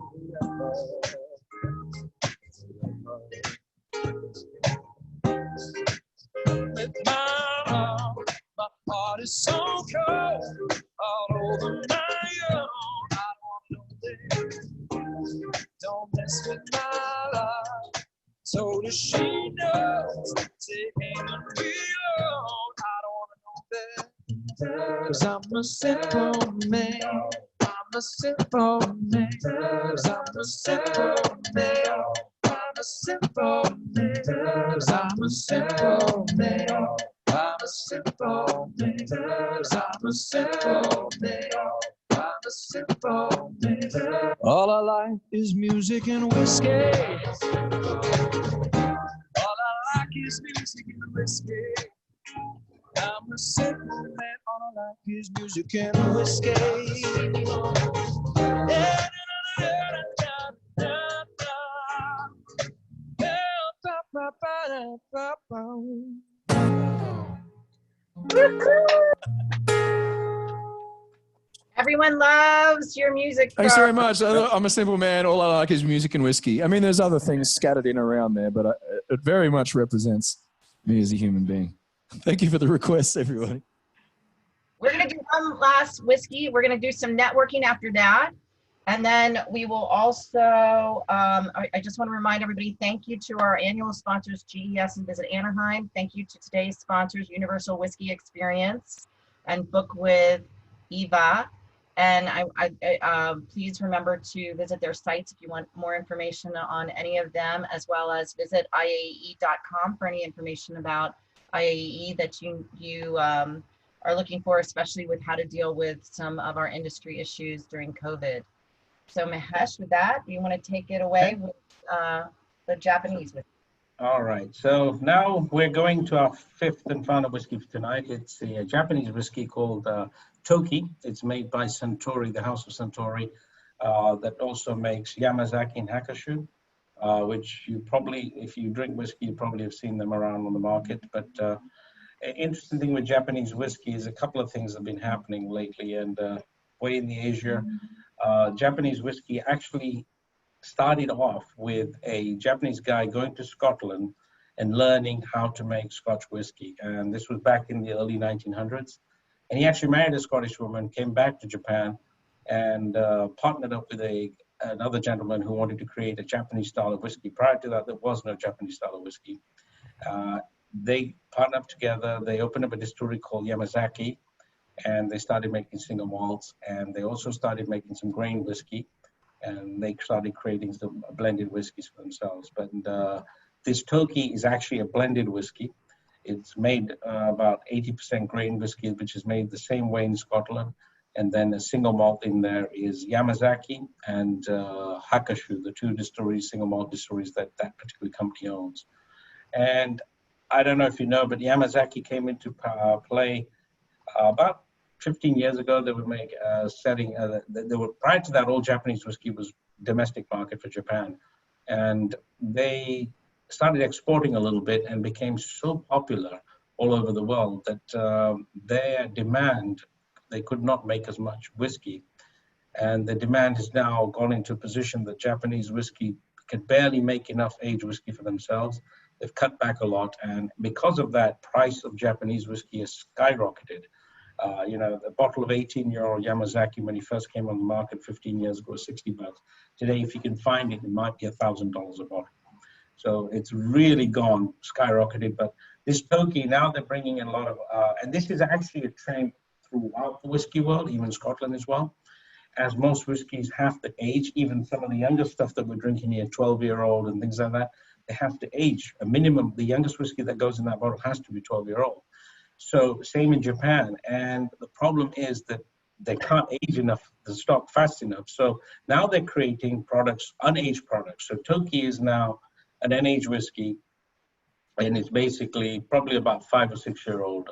With my heart is so cold, all over my own. I don't know that. Don't mess with my love. Told her she knows. Take me and be alone. I don't wanna know that. 'Cause I'm a simple man. I'm a simple man. 'Cause I'm a simple man. I'm a simple man. 'Cause I'm a simple man. I'm a simple man. 'Cause I'm a simple man. I'm a simple man. All I like is music and whiskey. All I like is music and whiskey. I'm a simple man. All I like is music and whiskey. Everyone loves your music. Thanks very much. I'm a simple man. All I like is music and whiskey. I mean, there's other things scattered in around there, but it very much represents me as a human being. Thank you for the request, everybody. We're going to do one last whiskey. We're going to do some networking after that. And then we will also, I just want to remind everybody, thank you to our annual sponsors, GES and Visit Anaheim. Thank you to today's sponsors, Universal Whiskey Experience and Book with Eva. And please remember to visit their sites if you want more information on any of them, as well as visit IAEE.com for any information about IAEE that you are looking for, especially with how to deal with some of our industry issues during COVID. So Mahesh, with that, you want to take it away with the Japanese whiskey? All right, so now we're going to our fifth and final whiskey for tonight. It's a Japanese whiskey called Toki. It's made by Suntory, the House of Suntory, that also makes Yamazaki and Hakushu, which you probably, if you drink whiskey, you probably have seen them around on the market. But an interesting thing with Japanese whiskey is a couple of things have been happening lately, and way in the Asia, Japanese whiskey actually started off with a Japanese guy going to Scotland and learning how to make Scotch whiskey. And this was back in the early 1900s. And he actually married a Scottish woman, came back to Japan, and partnered up with another gentleman who wanted to create a Japanese style of whiskey. Prior to that, there was no Japanese style of whiskey. They partnered up together. They opened up a distillery called Yamazaki, and they started making single malts. And they also started making some grain whiskey. And they started creating some blended whiskeys for themselves. But this Toki is actually a blended whiskey. It's made about 80% grain whiskey, which is made the same way in Scotland. And then a single malt in there is Yamazaki and Hakushu, the two distilleries, single malt distilleries that particular company owns. And I don't know if you know, but Yamazaki came into play about 15 years ago. They would make prior to that, all Japanese whiskey was domestic market for Japan. And they started exporting a little bit and became so popular all over the world that their demand, they could not make as much whiskey. And the demand has now gone into a position that Japanese whiskey can barely make enough aged whiskey for themselves. They've cut back a lot. And because of that, price of Japanese whiskey has skyrocketed. The bottle of 18-year-old Yamazaki, when he first came on the market 15 years ago, was $60. Today, if you can find it, it might be $1,000 a bottle. So it's really gone, skyrocketed. But this Toki, now they're bringing in a lot of, and this is actually a trend throughout the whiskey world, even Scotland as well, as most whiskeys have to age. Even some of the younger stuff that we're drinking here, 12-year-old and things like that, they have to age. A minimum, the youngest whiskey that goes in that bottle has to be 12-year-old. So same in Japan. And the problem is that they can't age enough, the stock fast enough. So now they're creating products, unaged products. So Toki is now an unaged whiskey, and it's basically probably about 5 or 6 year old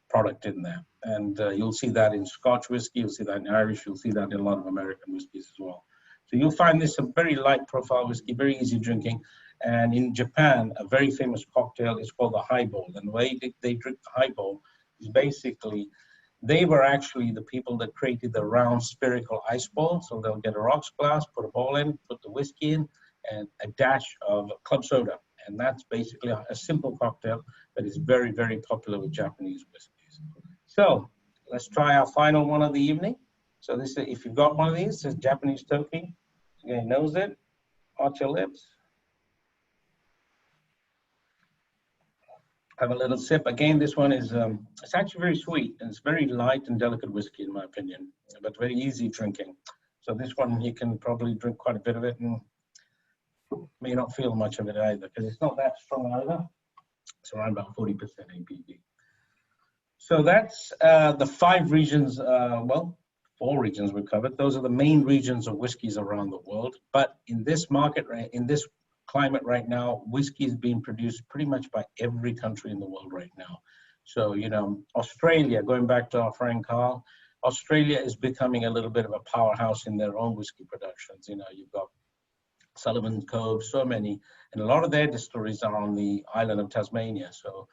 product in there. And you'll see that in Scotch whiskey, you'll see that in Irish, you'll see that in a lot of American whiskeys as well. So you'll find this a very light profile whiskey, very easy drinking. And in Japan, a very famous cocktail is called the highball. And the way they drink the highball is basically, they were actually the people that created the round spherical ice ball. So they'll get a rocks glass, put a ball in, put the whiskey in, and a dash of club soda. And that's basically a simple cocktail that is very, very popular with Japanese whiskeys. So let's try our final one of the evening. So this, if you've got one of these, this is Japanese Toki. Again, nose it, arch your lips. Have a little sip. Again, this one is, it's actually very sweet, and it's very light and delicate whiskey in my opinion, but very easy drinking. So this one, you can probably drink quite a bit of it and may not feel much of it either, because it's not that strong either. It's around about 40% ABV. So that's the 5 regions, well, 4 regions we've covered. Those are the main regions of whiskeys around the world. But in this market, in this climate right now, whiskey is being produced pretty much by every country in the world right now. So, you know, Australia, going back to our friend Carl, Australia is becoming a little bit of a powerhouse in their own whiskey productions. You know, you've got Sullivan Cove, so many, and a lot of their distilleries are on the island of Tasmania. So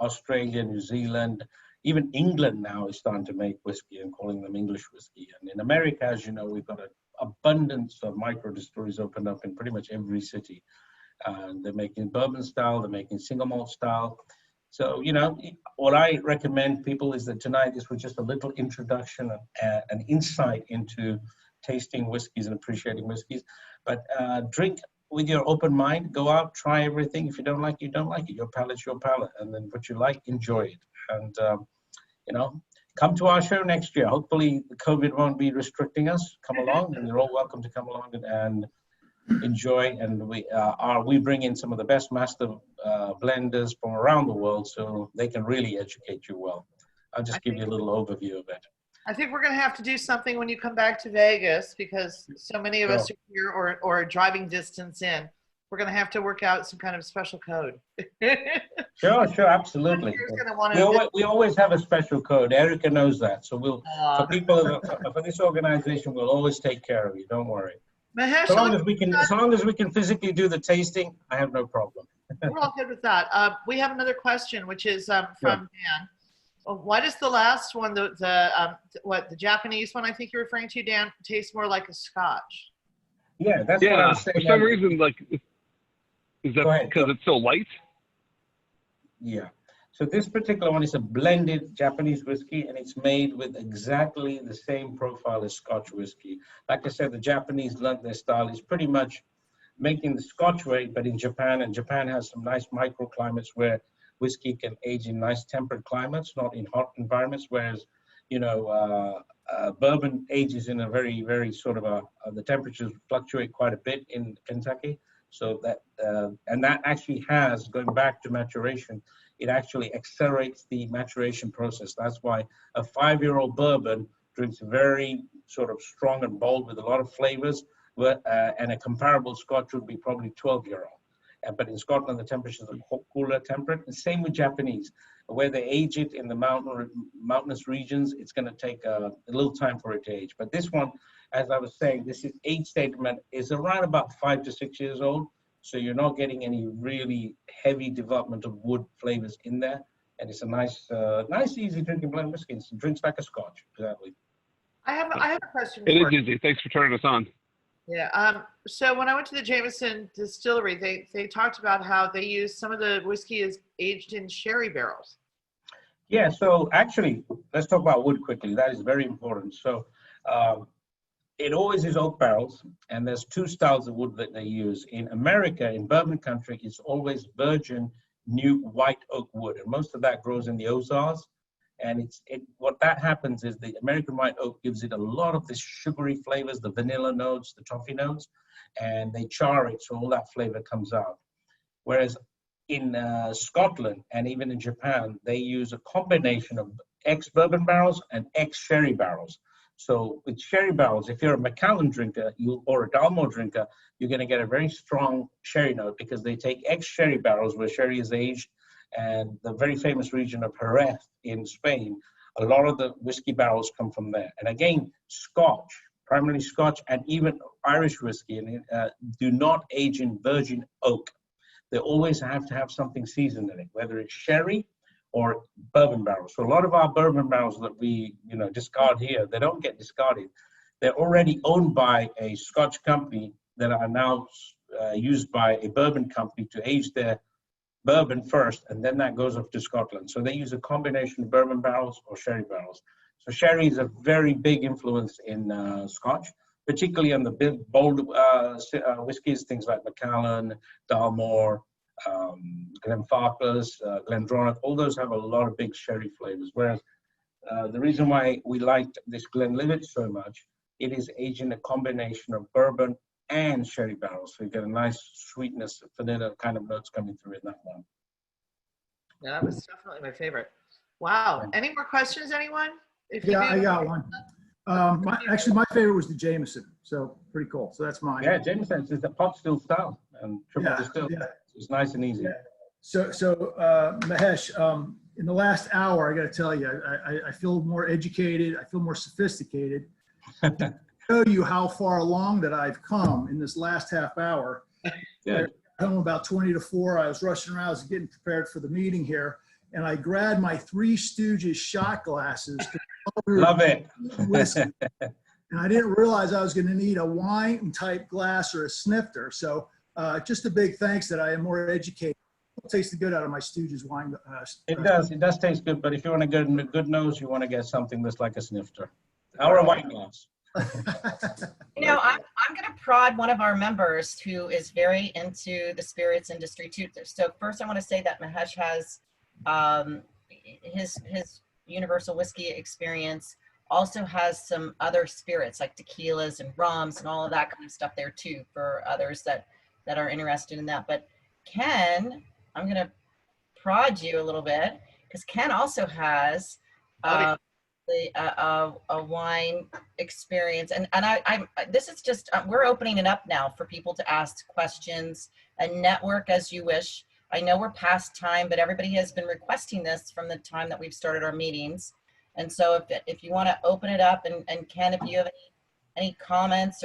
Australia, New Zealand, even England now is starting to make whiskey and calling them English whiskey. And in America, as you know, we've got an abundance of micro distilleries opened up in pretty much every city. They're making bourbon style, they're making single malt style. So, you know, what I recommend people is that tonight, this was just a little introduction, an insight into tasting whiskeys and appreciating whiskeys. But drink with your open mind, go out, try everything. If you don't like it, you don't like it. Your palate's your palate. And then what you like, enjoy it. And, you know, come to our show next year. Hopefully COVID won't be restricting us. Come along, and you're all welcome to come along and enjoy. And we bring in some of the best master blenders from around the world, so they can really educate you well. I'll just give you a little overview of it. I think we're going to have to do something when you come back to Vegas, because so many of us are here or driving distance in. We're going to have to work out some kind of special code. Sure, absolutely. We always have a special code. Erica knows that. So for people, for this organization, we'll always take care of you. Don't worry. Mahesh, as long as we can physically do the tasting, I have no problem. We're all good with that. We have another question, which is from Dan. Why does the last one, the Japanese one I think you're referring to, Dan, taste more like a Scotch? Yeah, that's what I was saying. For some reason, like, is that because it's so light? Yeah. So this particular one is a blended Japanese whiskey, and it's made with exactly the same profile as Scotch whiskey. Like I said, the Japanese learned their style is pretty much making the Scotch way, but in Japan, and Japan has some nice microclimates where whiskey can age in nice temperate climates, not in hot environments, whereas, you know, bourbon ages in a very, very sort of the temperatures fluctuate quite a bit in Kentucky. So that, and that actually has, going back to maturation, it actually accelerates the maturation process. That's why a 5-year-old bourbon drinks very sort of strong and bold with a lot of flavors, and a comparable Scotch would be probably 12-year-old. But in Scotland, the temperatures are cooler, temperate. And same with Japanese. Where they age it in the mountainous regions, it's going to take a little time for it to age. But this one, as I was saying, this is age statement is around about 5 to 6 years old. So you're not getting any really heavy development of wood flavors in there. And it's a nice, easy drinking blend whiskey. It drinks like a Scotch, exactly. I have a question. It is easy. Thanks for turning us on. Yeah. So when I went to the Jameson distillery, they talked about how they use some of the whiskey is aged in sherry barrels. Yeah. So actually, let's talk about wood quickly. That is very important. So it always is oak barrels, and there's 2 styles of wood that they use. In America, in bourbon country, it's always virgin new white oak wood, and most of that grows in the Ozarks. And what that happens is the American white oak gives it a lot of the sugary flavors, the vanilla notes, the toffee notes, and they char it so all that flavor comes out. Whereas in Scotland and even in Japan, they use a combination of ex-bourbon barrels and ex-sherry barrels. So with sherry barrels, if you're a Macallan drinker or a Dalmore drinker, you're going to get a very strong sherry note because they take ex-sherry barrels where sherry is aged. And the very famous region of Jerez in Spain, a lot of the whiskey barrels come from there. And again, Scotch, primarily Scotch and even Irish whiskey, do not age in virgin oak. They always have to have something seasoned in it, whether it's sherry or bourbon barrels. So a lot of our bourbon barrels that we discard here, they don't get discarded. They're already owned by a Scotch company that are now used by a bourbon company to age their bourbon first, and then that goes off to Scotland. So they use a combination of bourbon barrels or sherry barrels. So sherry is a very big influence in Scotch, particularly on the big, bold whiskies, things like Macallan, Dalmore, Glenfarclas, Glendronach. All those have a lot of big sherry flavors. Whereas the reason why we liked this Glenlivet so much, it is aged in a combination of bourbon and sherry barrels. So you get a nice sweetness, vanilla kind of notes coming through in that one. Yeah, that was definitely my favorite. Wow. Any more questions, anyone? I got one. Actually, my favorite was the Jameson. So pretty cool. So that's mine. Yeah, Jameson is the pot still style and triple distilled. Yeah. It's nice and easy. Yeah. So Mahesh, in the last hour, I got to tell you, I feel more educated. I feel more sophisticated. To show you how far along that I've come in this last half hour. Good. Home about 20 to 4. I was rushing around. I was getting prepared for the meeting here. And I grabbed my Three Stooges shot glasses. Love it. And I didn't realize I was going to need a wine type glass or a snifter. So just a big thanks that I am more educated. It tastes the good out of my Stooges wine. It does taste good, but if you want to get a good nose, you want to get something that's like a snifter or a wine glass. You know, I'm going to prod one of our members who is very into the spirits industry too. So first I want to say that Mahesh has his universal whiskey experience also has some other spirits like tequilas and rums and all of that kind of stuff there too for others that are interested in that. But Ken, I'm going to prod you a little bit because Ken also has a wine experience, and I this is just we're opening it up now for people to ask questions and network as you wish. I know we're past time, but everybody has been requesting this from the time that we've started our meetings. And so if you want to open it up, and Ken, if you have any comments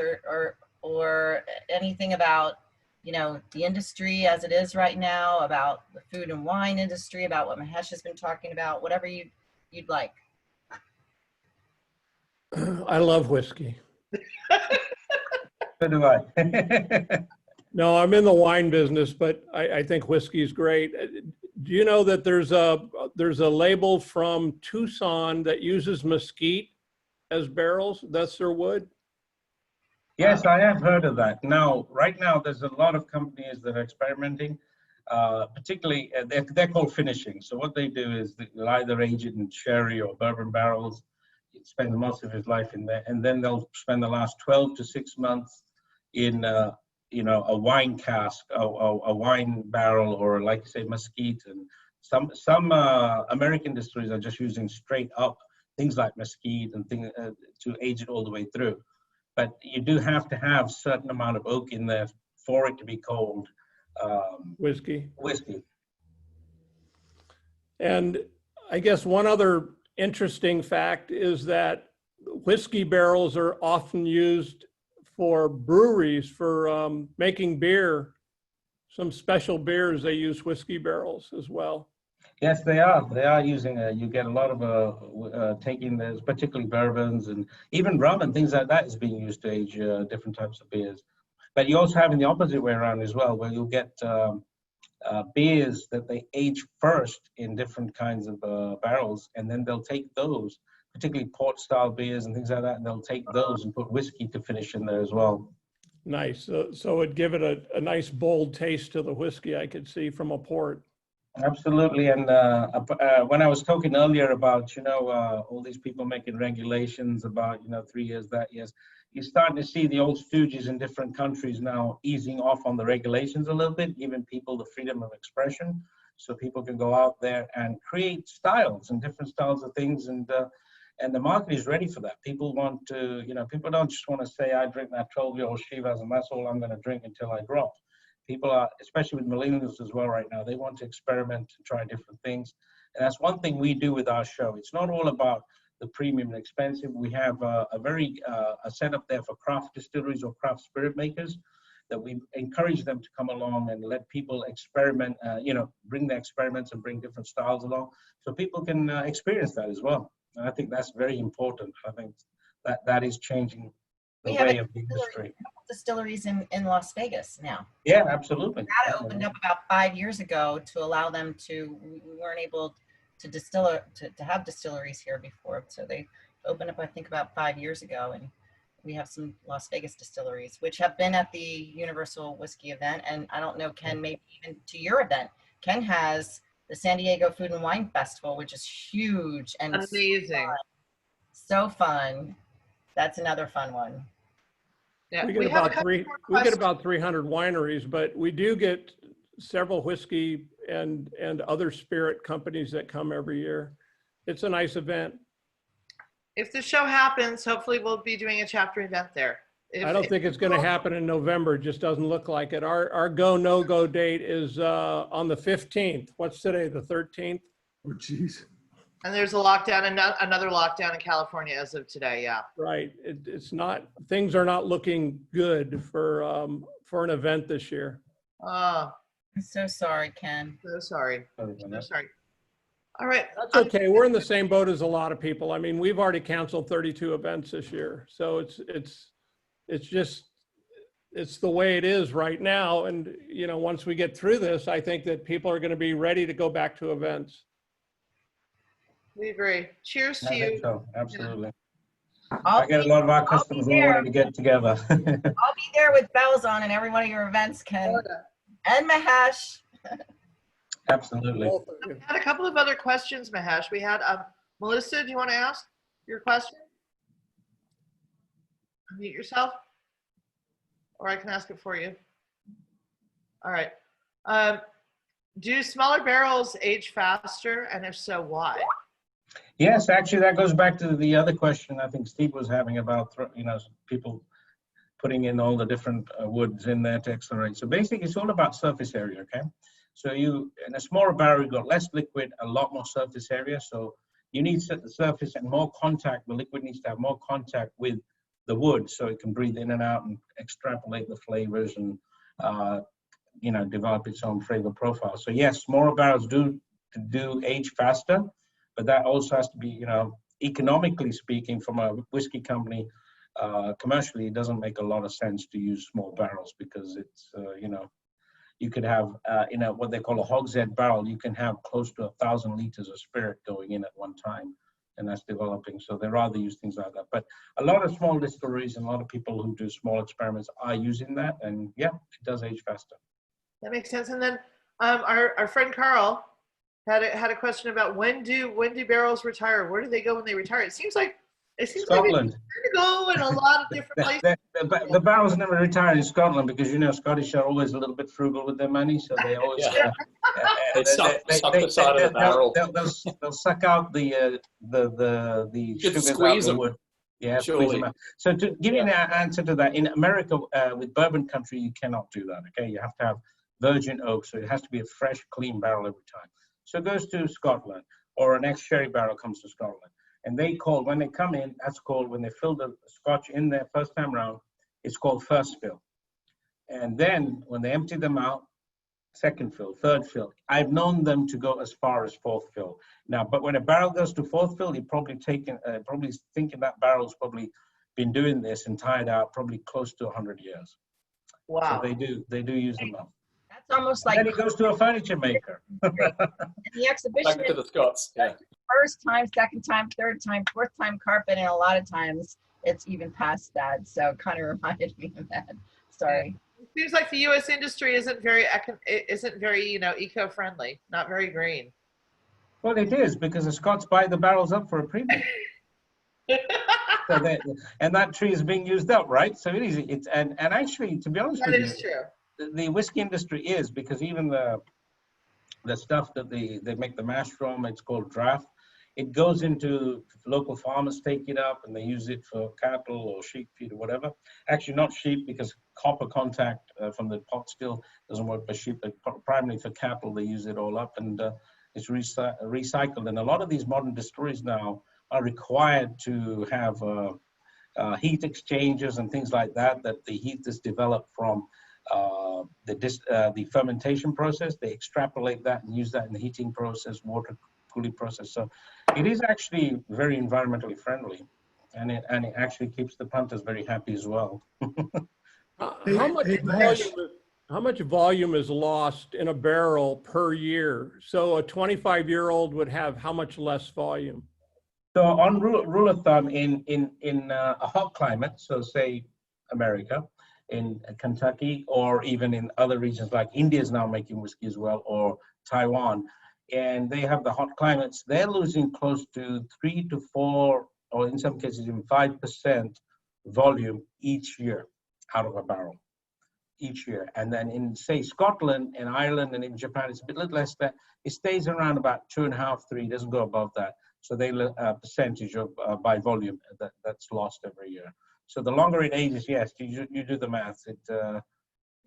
or anything about, you know, the industry as it is right now, about the food and wine industry, about what Mahesh has been talking about, whatever you'd like. I love whiskey. So do I. No, I'm in the wine business, but I think whiskey is great. Do you know that there's a label from Tucson that uses mesquite as barrels? That's their wood? Yes, I have heard of that. Now, right now, there's a lot of companies that are experimenting, particularly, they're called finishing. So what they do is they'll either age it in sherry or bourbon barrels, spend most of his life in there, and then they'll spend the last 12 to 6 months in a wine cask, a wine barrel, or like you say, mesquite. And some American distilleries are just using straight up things like mesquite and things to age it all the way through. But you do have to have a certain amount of oak in there for it to be called whiskey. And I guess one other interesting fact is that whiskey barrels are often used for breweries for making beer. Some special beers, they use whiskey barrels as well. Yes, they are. They are using, you get a lot of taking those, particularly bourbons and even rum and things like that is being used to age different types of beers. But you also have in the opposite way around as well, where you'll get beers that they age first in different kinds of barrels, and then they'll take those, particularly port style beers and things like that, and they'll take those and put whiskey to finish in there as well. Nice. So it'd give it a nice bold taste to the whiskey, I could see, from a port. Absolutely. And when I was talking earlier about, all these people making regulations about, 3 years, that years, you're starting to see the old stooges in different countries now easing off on the regulations a little bit, giving people the freedom of expression. so people can go out there and create styles and different styles of things, and the market is ready for that. People want to, people don't just want to say, I drink that 12-year-old Chivas and that's all I'm going to drink until I drop. People are, especially with millennials as well right now, they want to experiment and try different things. And that's one thing we do with our show. It's not all about the premium and expensive. We have a setup there for craft distilleries or craft spirit makers, that we encourage them to come along and let people experiment, bring their experiments and bring different styles along, so people can experience that as well. And I think that's very important. I think that is changing the way of the industry. Distilleries in Las Vegas now. Yeah, absolutely. That opened up about 5 years ago to allow them to, we weren't able to have distilleries here before. So they opened up, I think, about 5 years ago. And we have some Las Vegas distilleries, which have been at the Universal Whiskey event. And I don't know, Ken, maybe even to your event. Ken has the San Diego Food and Wine Festival, which is huge and amazing. So fun. That's another fun one. Yeah, we get about 300 wineries, but we do get several whiskey and other spirit companies that come every year. It's a nice event. If the show happens, hopefully we'll be doing a chapter event there. I don't think it's going to happen in November. It just doesn't look like it. Our go, no go date is on the 15th. What's today, the 13th? Oh, geez. And there's a lockdown, another lockdown in California as of today, yeah. Right. It's not, things are not looking good for an event this year. Oh, I'm so sorry, Ken. So sorry. So sorry. All right. That's okay. We're in the same boat as a lot of people. I mean, we've already canceled 32 events this year. So it's the way it is right now. And, once we get through this, I think that people are going to be ready to go back to events. We agree. Cheers to you. So. Absolutely. I get a lot of our customers all wanting to get together. I'll be there with bells on in every one of your events, Ken. And Mahesh. Absolutely. We had a couple of other questions, Mahesh. We had Melissa, do you want to ask your question? Unmute yourself. Or I can ask it for you. All right. Do smaller barrels age faster? And if so, why? Yes, actually, that goes back to the other question I think Steve was having about, people putting in all the different woods in there to accelerate. So basically, it's all about surface area, okay? So in a smaller barrel, you've got less liquid, a lot more surface area. So you need to set the surface and more contact. The liquid needs to have more contact with the wood so it can breathe in and out and extrapolate the flavors and, develop its own flavor profile. So yes, smaller barrels do age faster. But that also has to be, economically speaking, from a whiskey company, commercially, it doesn't make a lot of sense to use small barrels because it's, you could have, what they call a hogshead barrel, you can have close to 1,000 liters of spirit going in at one time, and that's developing. So they rather use things like that. But a lot of small distilleries and a lot of people who do small experiments are using that, and yeah, it does age faster. That makes sense. And then our friend Carl had a question about when do barrels retire? Where do they go when they retire? It seems like Scotland. Like they go in a lot of different places. The barrels never retire in Scotland because Scottish are always a little bit frugal with their money, so they always they suck the side of the barrel. They'll suck out the sugars out of the wood. Yeah, squeeze them out. So to give you an answer to that, in America with bourbon country, you cannot do that. Okay, you have to have virgin oak, so it has to be a fresh, clean barrel every time. So it goes to Scotland, or an ex-sherry barrel comes to Scotland. And when they come in, that's called, when they fill the scotch in there first time round, it's called first fill. And then when they empty them out, second fill, third fill. I've known them to go as far as fourth fill. Now, but when a barrel goes to fourth fill, you're probably thinking that barrel's probably been doing this and tied out probably close to 100 years. Wow. So they do use them up. That's almost like. And then it goes to a furniture maker. In the exhibition. Back to the Scots. Yeah. First time, second time, third time, fourth time carpet, and a lot of times it's even past that. So it kind of reminded me of that. Sorry. It seems like the U.S. industry isn't very eco-friendly, not very green. Well, it is because the Scots buy the barrels up for a premium. And that tree is being used up, right? So it is. And actually, to be honest with you, that is true. The whiskey industry is, because even the stuff that they make the mash from, it's called draff. It goes into local farmers, take it up, and they use it for cattle or sheep feed or whatever. Actually, not sheep, because copper contact from the pot still doesn't work for sheep, but primarily for cattle, they use it all up, and it's recycled. And a lot of these modern distilleries now are required to have heat exchangers and things like that, that the heat is developed from the fermentation process. They extrapolate that and use that in the heating process, water cooling process. So it is actually very environmentally friendly, and it actually keeps the punters very happy as well. How much volume is lost in a barrel per year? So a 25-year-old would have how much less volume? So on rule of thumb, in a hot climate, so say America, in Kentucky, or even in other regions like India is now making whiskey as well, or Taiwan, and they have the hot climates, they're losing close to 3 to 4, or in some cases even 5% volume each year out of a barrel, each year. And then in, say, Scotland and Ireland and in Japan, it's a bit less than, it stays around about 2.5, 3, doesn't go above that. So they percentage of by volume that's lost every year. So the longer it ages, yes, you do the math.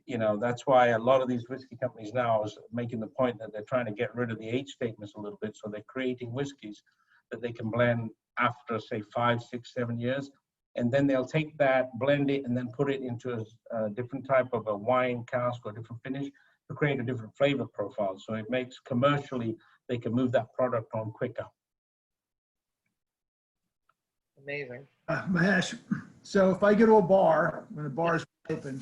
You know, that's why a lot of these whiskey companies now is making the point that they're trying to get rid of the age statements a little bit. So they're creating whiskeys that they can blend after, say, 5, 6, 7 years. And then they'll take that, blend it, and then put it into a different type of a wine cask or different finish to create a different flavor profile. So it makes commercially, they can move that product on quicker. Amazing. Mahesh, so if I go to a bar, when the bar is open,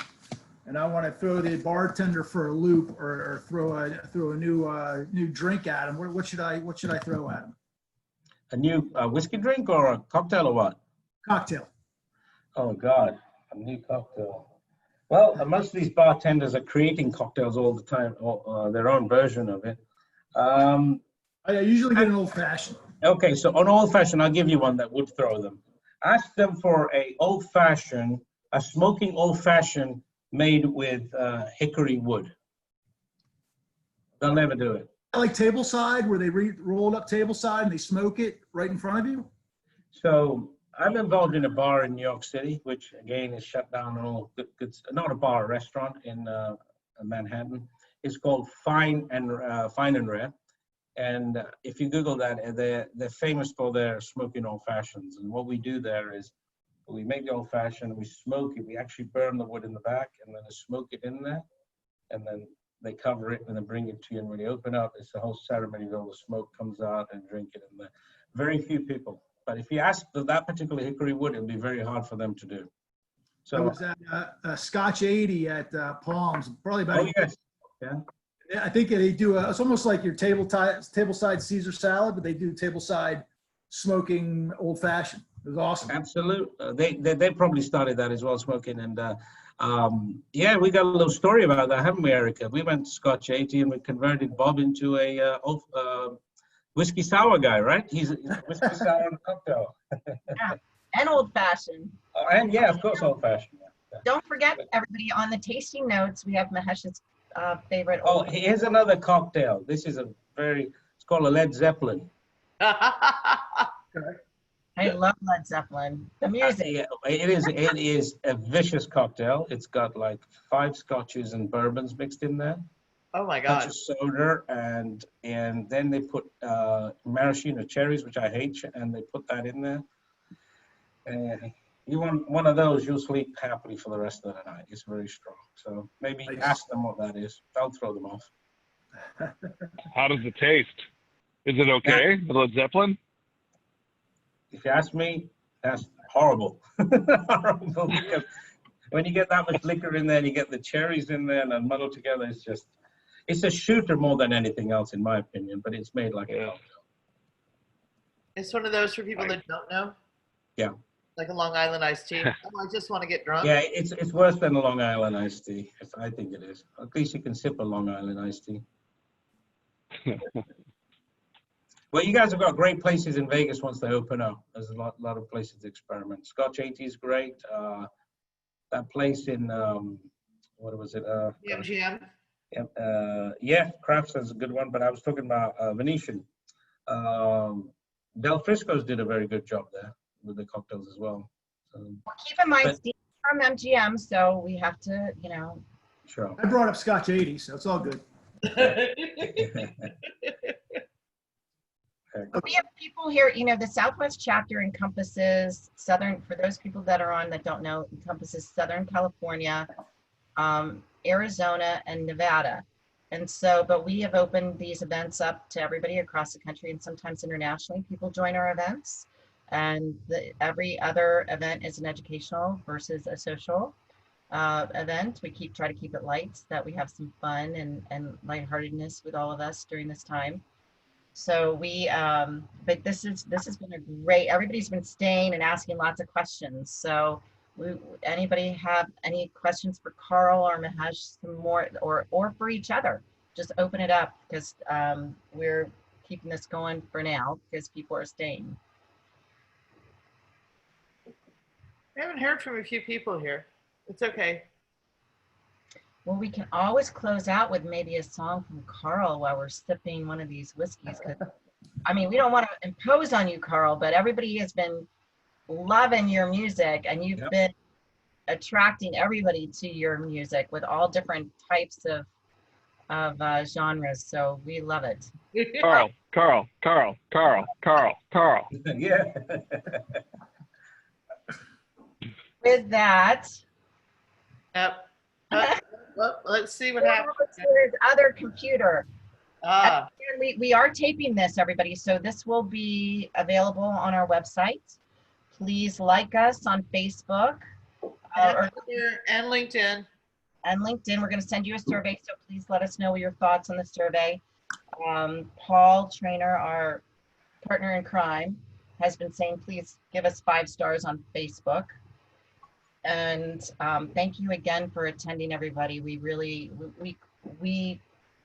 and I want to throw the bartender for a loop, or throw a new drink at him, what should I throw at him? A new whiskey drink or a cocktail or what? Cocktail. Oh God, a new cocktail. Well, most of these bartenders are creating cocktails all the time, or their own version of it. I usually get an old fashioned. Okay, so on old fashioned, I'll give you one that would throw them. Ask them for a smoking old fashioned made with hickory wood. They'll never do it. Like tableside, where they roll it up tableside and they smoke it right in front of you? So I'm involved in a bar in New York City, which again is shut down. All good, not a bar, a restaurant in Manhattan. It's called Fine and Rare. And if you Google that, they're famous for their smoking old fashions. And what we do there is we make the old fashioned, we smoke it. We actually burn the wood in the back and then smoke it in there. And then they cover it and then bring it to you. And when you open up, it's the whole ceremony where all the smoke comes out and drink it in there. Very few people. But if you ask for that particular hickory wood, it'll be very hard for them to do. So I was at Scotch 80 at Palms, probably about. Oh, yes. Yeah. I think they do. It's almost like your tableside Caesar salad, but they do tableside smoking old fashioned. It was awesome. Absolutely. They probably started that as well, smoking. And yeah, we got a little story about that, haven't we, Erica? We went to Scotch 80 and we converted Bob into a whiskey sour guy, right? He's a whiskey sour and cocktail. Yeah, and old fashioned. And yeah, of course, old fashioned. Yeah. Don't forget, everybody, on the tasting notes, we have Mahesh's favorite. Oh, here's another cocktail. This is it's called a Led Zeppelin. I love Led Zeppelin. The music. Yeah, it is a vicious cocktail. It's got like 5 scotches and bourbons mixed in there. Oh my God. Bunch of soda, and then they put maraschino cherries, which I hate, and they put that in there. And you want one of those, you'll sleep happily for the rest of the night. It's very strong. So maybe ask them what that is. They'll throw them off. How does it taste? Is it okay, the Led Zeppelin? If you ask me, that's horrible. Horrible, because when you get that much liquor in there and you get the cherries in there and then muddled together, it's a shooter more than anything else, in my opinion, but it's made like a cocktail. It's one of those for people that don't know? Yeah. Like a Long Island iced tea. Oh, I just want to get drunk. Yeah, it's worse than a Long Island iced tea. I think it is. At least you can sip a Long Island iced tea. Well, you guys have got great places in Vegas once they open up. There's a lot of places to experiment. Scotch 80 is great. That place in, what was it? MGM. Yeah, Crafts is a good one, but I was talking about Venetian. Del Frisco's did a very good job there with the cocktails as well. So, keep in mind, Steve from MGM, so we have to, you know. Sure. I brought up Scotch 80, so it's all good. We have people here, you know, the Southwest chapter encompasses Southern, for those people that are on that don't know, encompasses Southern California, Arizona, and Nevada. And so, but we have opened these events up to everybody across the country, and sometimes internationally, people join our events. And every other event is an educational versus a social event. We try to keep it light so that we have some fun and lightheartedness with all of us during this time. So we, but this has been a great, everybody's been staying and asking lots of questions. So anybody have any questions for Carl or Mahesh, some more, or for each other? Just open it up, because we're keeping this going for now because people are staying. We haven't heard from a few people here. It's okay. Well, we can always close out with maybe a song from Carl while we're sipping one of these whiskeys. I mean, we don't want to impose on you, Carl, but everybody has been loving your music, and you've been attracting everybody to your music with all different types of genres. So we love it. Carl. Yeah. With that. Yep. Let's see what happens. Here's other computer. Ah. We are taping this, everybody, so this will be available on our website. Please like us on Facebook. And LinkedIn. And LinkedIn. We're going to send you a survey, so please let us know your thoughts on the survey. Paul Trainer, our partner in crime, has been saying, please give us 5 stars on Facebook. And thank you again for attending, everybody. We really, we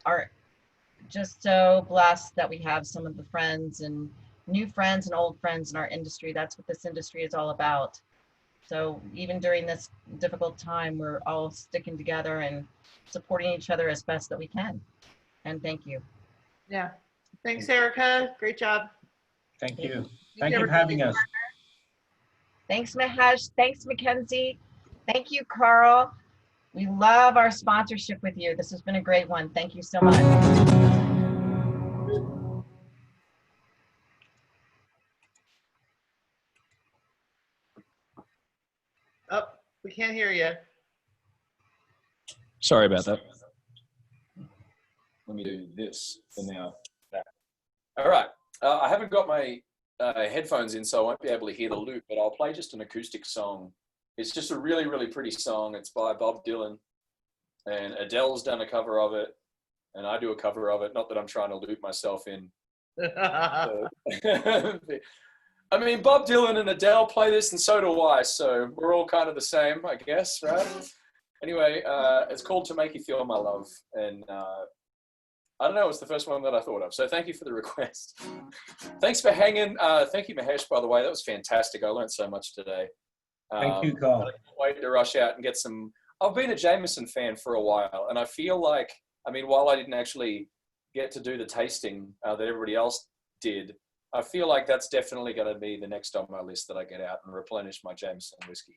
are just so blessed that we have some of the friends and new friends and old friends in our industry. That's what this industry is all about. So even during this difficult time, we're all sticking together and supporting each other as best that we can. And thank you. Yeah. Thanks, Erica. Great job. Thank you. Thank you for having us. Thanks, Mahesh. Thanks, Makenzie. Thank you, Carl. We love our sponsorship with you. This has been a great one. Thank you so much. Oh, we can't hear you. Sorry about that. Let me do this for now. All right. I haven't got my headphones in, so I won't be able to hear the loop, but I'll play just an acoustic song. It's just a really, really pretty song. It's by Bob Dylan, and Adele's done a cover of it, and I do a cover of it. Not that I'm trying to loop myself in. I mean, Bob Dylan and Adele play this, and so do I, so we're all kind of the same, I guess, right? Anyway, it's called To Make You Feel My Love, and I don't know, it's the first one that I thought of, so thank you for the request. Thanks for hanging. Thank you, Mahesh, by the way. That was fantastic. I learned so much today. Thank you, Carl. I can't wait to rush out and get some. I've been a Jameson fan for a while, and I feel like, I mean, while I didn't actually get to do the tasting that everybody else did, I feel like that's definitely going to be the next on my list that I get out and replenish my Jameson whiskey.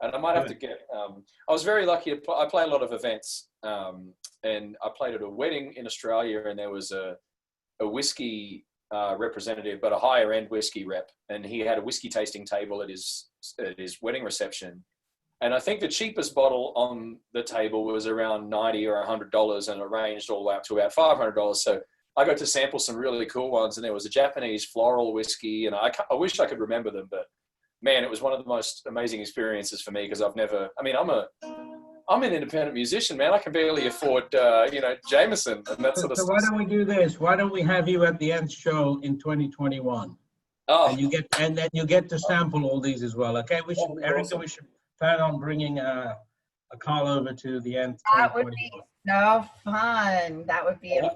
And I might have to get, I was very lucky. I play a lot of events, and I played at a wedding in Australia, and there was a whiskey representative, but a higher end whiskey rep. And he had a whiskey tasting table at his wedding reception. And I think the cheapest bottle on the table was around $90 or $100, and it ranged all the way up to about $500. So I got to sample some really cool ones, and there was a Japanese floral whiskey, and I wish I could remember them, but man, it was one of the most amazing experiences for me, because I've never, I mean, I'm an independent musician, man. I can barely afford, Jameson and that sort of stuff. So why don't we do this? Why don't we have you at the Nth show in 2021? Oh. And then you get to sample all these as well. Okay, Erica, we should plan on bringing a Carl over to the Nth. That would be so fun. That would be. You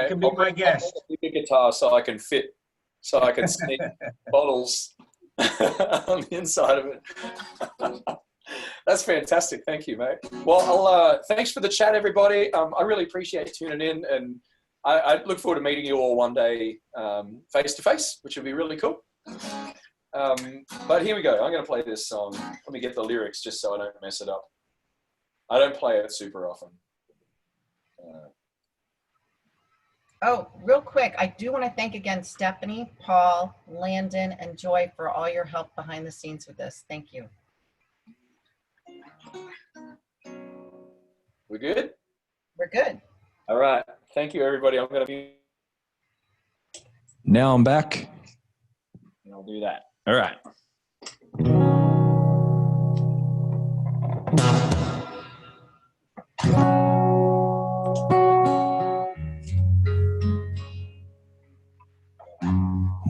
can be my guest. I'll bring a guitar so I can sneak bottles on the inside of it. That's fantastic. Thank you, mate. Well, thanks for the chat, everybody. I really appreciate you tuning in, and I look forward to meeting you all one day face to face, which would be really cool. But here we go. I'm going to play this song. Let me get the lyrics just so I don't mess it up. I don't play it super often. Oh, real quick, I do want to thank again Stephanie, Paul, Landon, and Joy for all your help behind the scenes with this. Thank you. We good? We're good. All right. Thank you, everybody. I'm going to be... Now I'm back. And I'll do that. All right.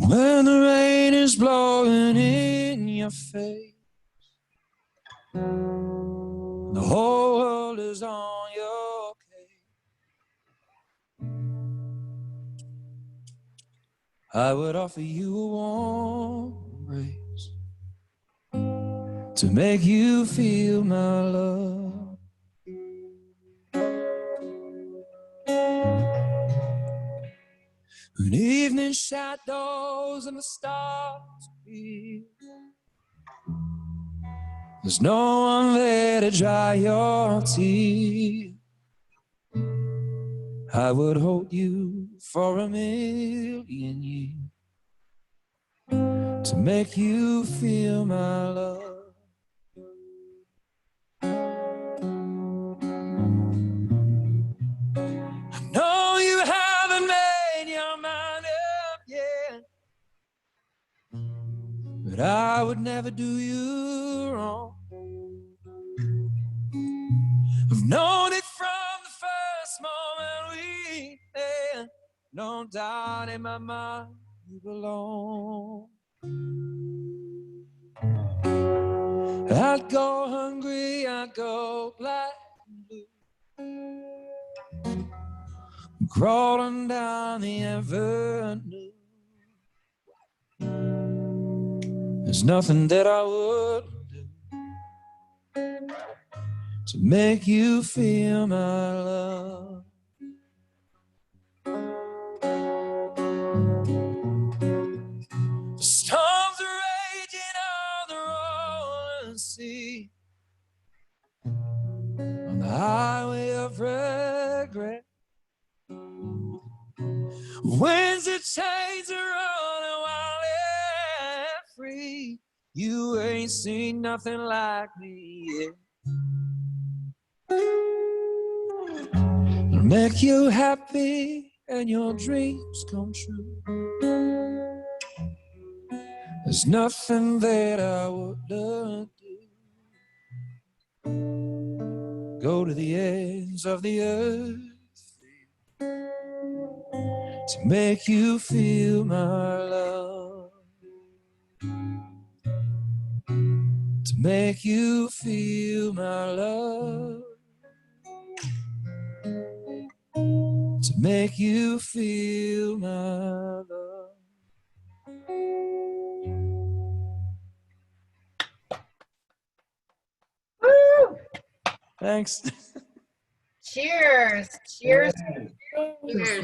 When the rain is blowing in your face, the whole world is on your case, I would offer you a warm embrace to make you feel my love. When evening shadows and the stars appear, there's no one there to dry your tears, I would hold you for 1,000,000 years to make you feel my love. I know you haven't made your mind up yet, but I would never do you wrong. I've known it from the first moment we met. No doubt in my mind you belong. I'd go hungry, I'd go black and blue, crawling down the avenue. There's nothing that I wouldn't do to make you feel my love. The storms are raging on the rolling sea, on the highway of regret. Winds that chains are running wild and free. You ain't seen nothing like me yet. It'll make you happy and your dreams come true. There's nothing that I wouldn't do. Go to the ends of the earth to make you feel my love, to make you feel my love, to make you feel my love. Woo! Thanks. Cheers. Cheers. Cheers.